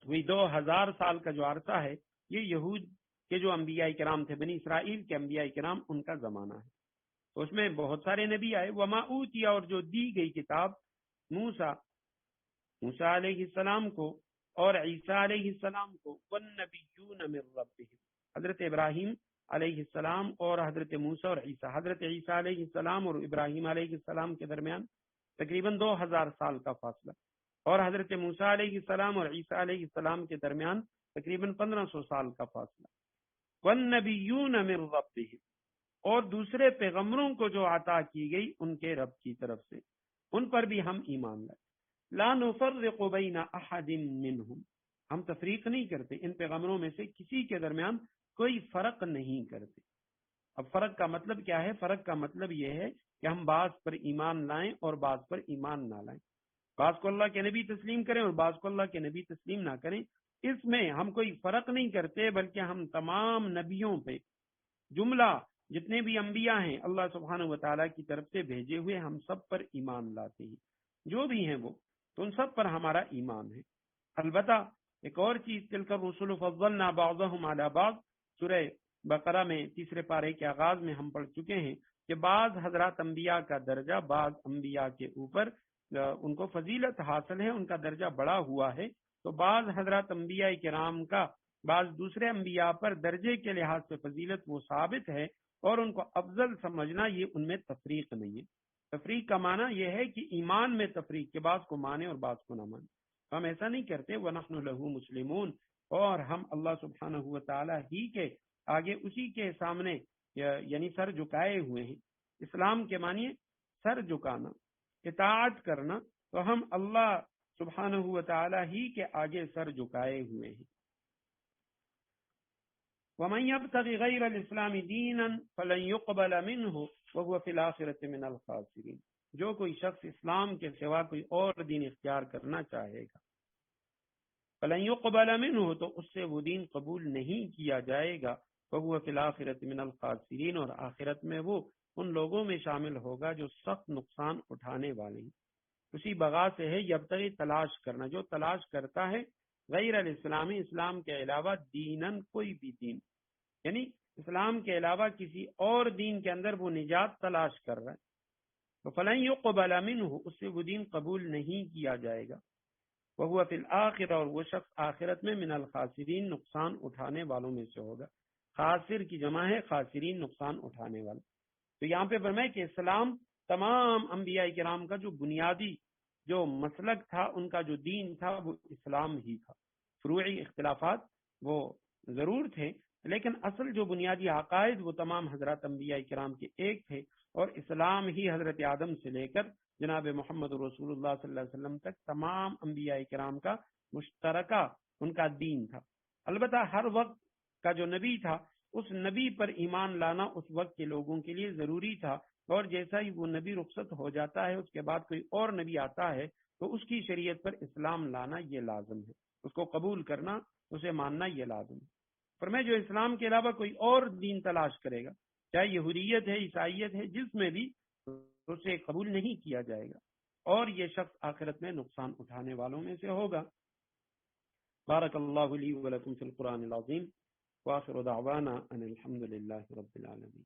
2000 سال کا جو عرصہ ہے یہ یہود کہ جو انبیاء کرام تھے بنی اسرائیل کے انبیاء کرام ان کا زمانہ ہے. تو اس میں بہت سارے نبی آئے. وما اوتی، اور جو دی گئی کتاب موسیٰ علیہ السلام کو اور عیسیٰ علیہ السلام کو، والنبیون من ربهم، حضرت ابراہیم علیہ السلام اور حضرت موسیٰ اور عیسیٰ، حضرت عیسیٰ علیہ السلام اور ابراہیم علیہ السلام کے درمیان تقریباً 2000 سال کا فاصلہ، اور حضرت موسیٰ علیہ السلام اور عیسیٰ علیہ السلام کے درمیان تقریباً 1500 سال کا فاصلہ. والنبیون من ربهم، اور دوسرے پیغمبروں کو جو عطا کی گئی ان کے رب کی طرف سے، ان پر بھی ہم ایمان لائے. لا نفرق بین احد منہم، ہم تفریق نہیں کرتے ان پیغمبروں میں سے کسی کے درمیان کوئی فرق نہیں کرتے. اب فرق کا مطلب کیا ہے؟ فرق کا مطلب یہ ہے کہ ہم بعض پر ایمان لائیں اور بعض پر ایمان نہ لائیں، بعض کو اللہ کے نبی تسلیم کریں اور بعض کو اللہ کے نبی تسلیم نہ کریں. اس میں ہم کوئی فرق نہیں کرتے، بلکہ ہم تمام نبیوں پہ جملہ جتنے بھی انبیاء ہیں اللہ سبحانہ و تعالیٰ کی طرف سے بھیجے ہوئے، ہم سب پر ایمان لاتے ہیں، جو بھی ہیں وہ، تو ان سب پر ہمارا ایمان ہے. البتہ ایک اور چیز، تلک الرسل فضلنا بعضهم علی بعض، سورہ بقرہ میں تیسرے پارے کے آغاز میں ہم پڑھ چکے ہیں کہ بعض حضرات انبیاء کا درجہ بعض انبیاء کے اوپر ان کو فضیلت حاصل ہے، ان کا درجہ بڑا ہوا ہے. تو بعض حضرات انبیاء کرام کا بعض دوسرے انبیاء پر درجے کے لحاظ سے فضیلت وہ ثابت ہے، اور ان کو افضل سمجھنا یہ ان میں تفریق نہیں ہے. تفریق کا معنی یہ ہے کہ ایمان میں تفریق، کے بعض کو مانے اور بعض کو نہ مانے. ہم ایسا نہیں کرتے. وَنَحْنُ لَهُ مُسْلِمُونَ، اور ہم اللہ سبحانہ و تعالیٰ ہی کے آگے، اسی کے سامنے یعنی سر جھکائے ہوئے ہیں. اسلام کے معنی سر جھکانا، اطاعت کرنا، تو ہم اللہ سبحانہ و تعالیٰ ہی کے آگے سر جھکائے ہوئے ہیں. وَمَنْ يَبْتَغِ غَيْرَ الْإِسْلَامِ دِينًا فَلَنْ يُقْبَلَ مِنْهُ وَهُوَ فِي الْآخِرَةِ مِنَ الْخَاسِرِينَ، جو کوئی شخص اسلام کے سوا کوئی اور دین اختیار کرنا چاہے گا، فَلَنْ يُقْبَلَ مِنْهُ، تو اس سے وہ دین قبول نہیں کیا جائے گا. وَهُوَ فِي الْآخِرَةِ مِنَ الْخَاسِرِينَ، اور آخرت میں وہ ان لوگوں میں شامل ہوگا جو سخت نقصان اٹھانے والے ہیں. اسی بغا سے ہے یبتغی، تلاش کرنا، جو تلاش کرتا ہے غیر الاسلامی، اسلام کے علاوہ، دینن، کوئی بھی دین، یعنی اسلام کے علاوہ کسی اور دین کے اندر وہ نجات تلاش کر رہا ہے، تو فلن یقبل منہ، اس سے وہ دین قبول نہیں کیا جائے گا. وہو فی الآخرہ، اور وہ شخص آخرت میں من الخاسرین، نقصان اٹھانے والوں میں سے ہوگا. خاسر کی جمع ہے خاسرین، نقصان اٹھانے والا. تو یہاں پہ فرمائے کہ اسلام تمام انبیاء کرام کا جو بنیادی جو مسلک تھا، ان کا جو دین تھا، وہ اسلام ہی تھا. فروعی اختلافات وہ ضرور تھے، لیکن اصل جو بنیادی عقائد وہ تمام حضرات انبیاء کرام کے ایک تھے، اور اسلام ہی حضرت آدم سے لے کر جناب محمد رسول اللہ صلی اللہ علیہ وسلم تک تمام انبیاء کرام کا مشترکہ ان کا دین تھا. البتہ ہر وقت کا جو نبی تھا، اس نبی پر ایمان لانا اس وقت کے لوگوں کے لیے ضروری تھا، اور جیسا ہی وہ نبی رخصت ہو جاتا ہے، اس کے بعد کوئی اور نبی آتا ہے، تو اس کی شریعت پر اسلام لانا یہ لازم ہے، اس کو قبول کرنا، اسے ماننا یہ لازم ہے. پر میں جو اسلام کے علاوہ کوئی اور دین تلاش کرے گا، چاہے یہودیت ہے، عیسائیت ہے، جس میں بھی، اسے قبول نہیں کیا جائے گا، اور یہ شخص آخرت میں نقصان اٹھانے والوں میں سے ہوگا. بارک اللہ لی ولکم فی القرآن العظیم، وآخر دعوانا ان الحمد للہ رب العالمین.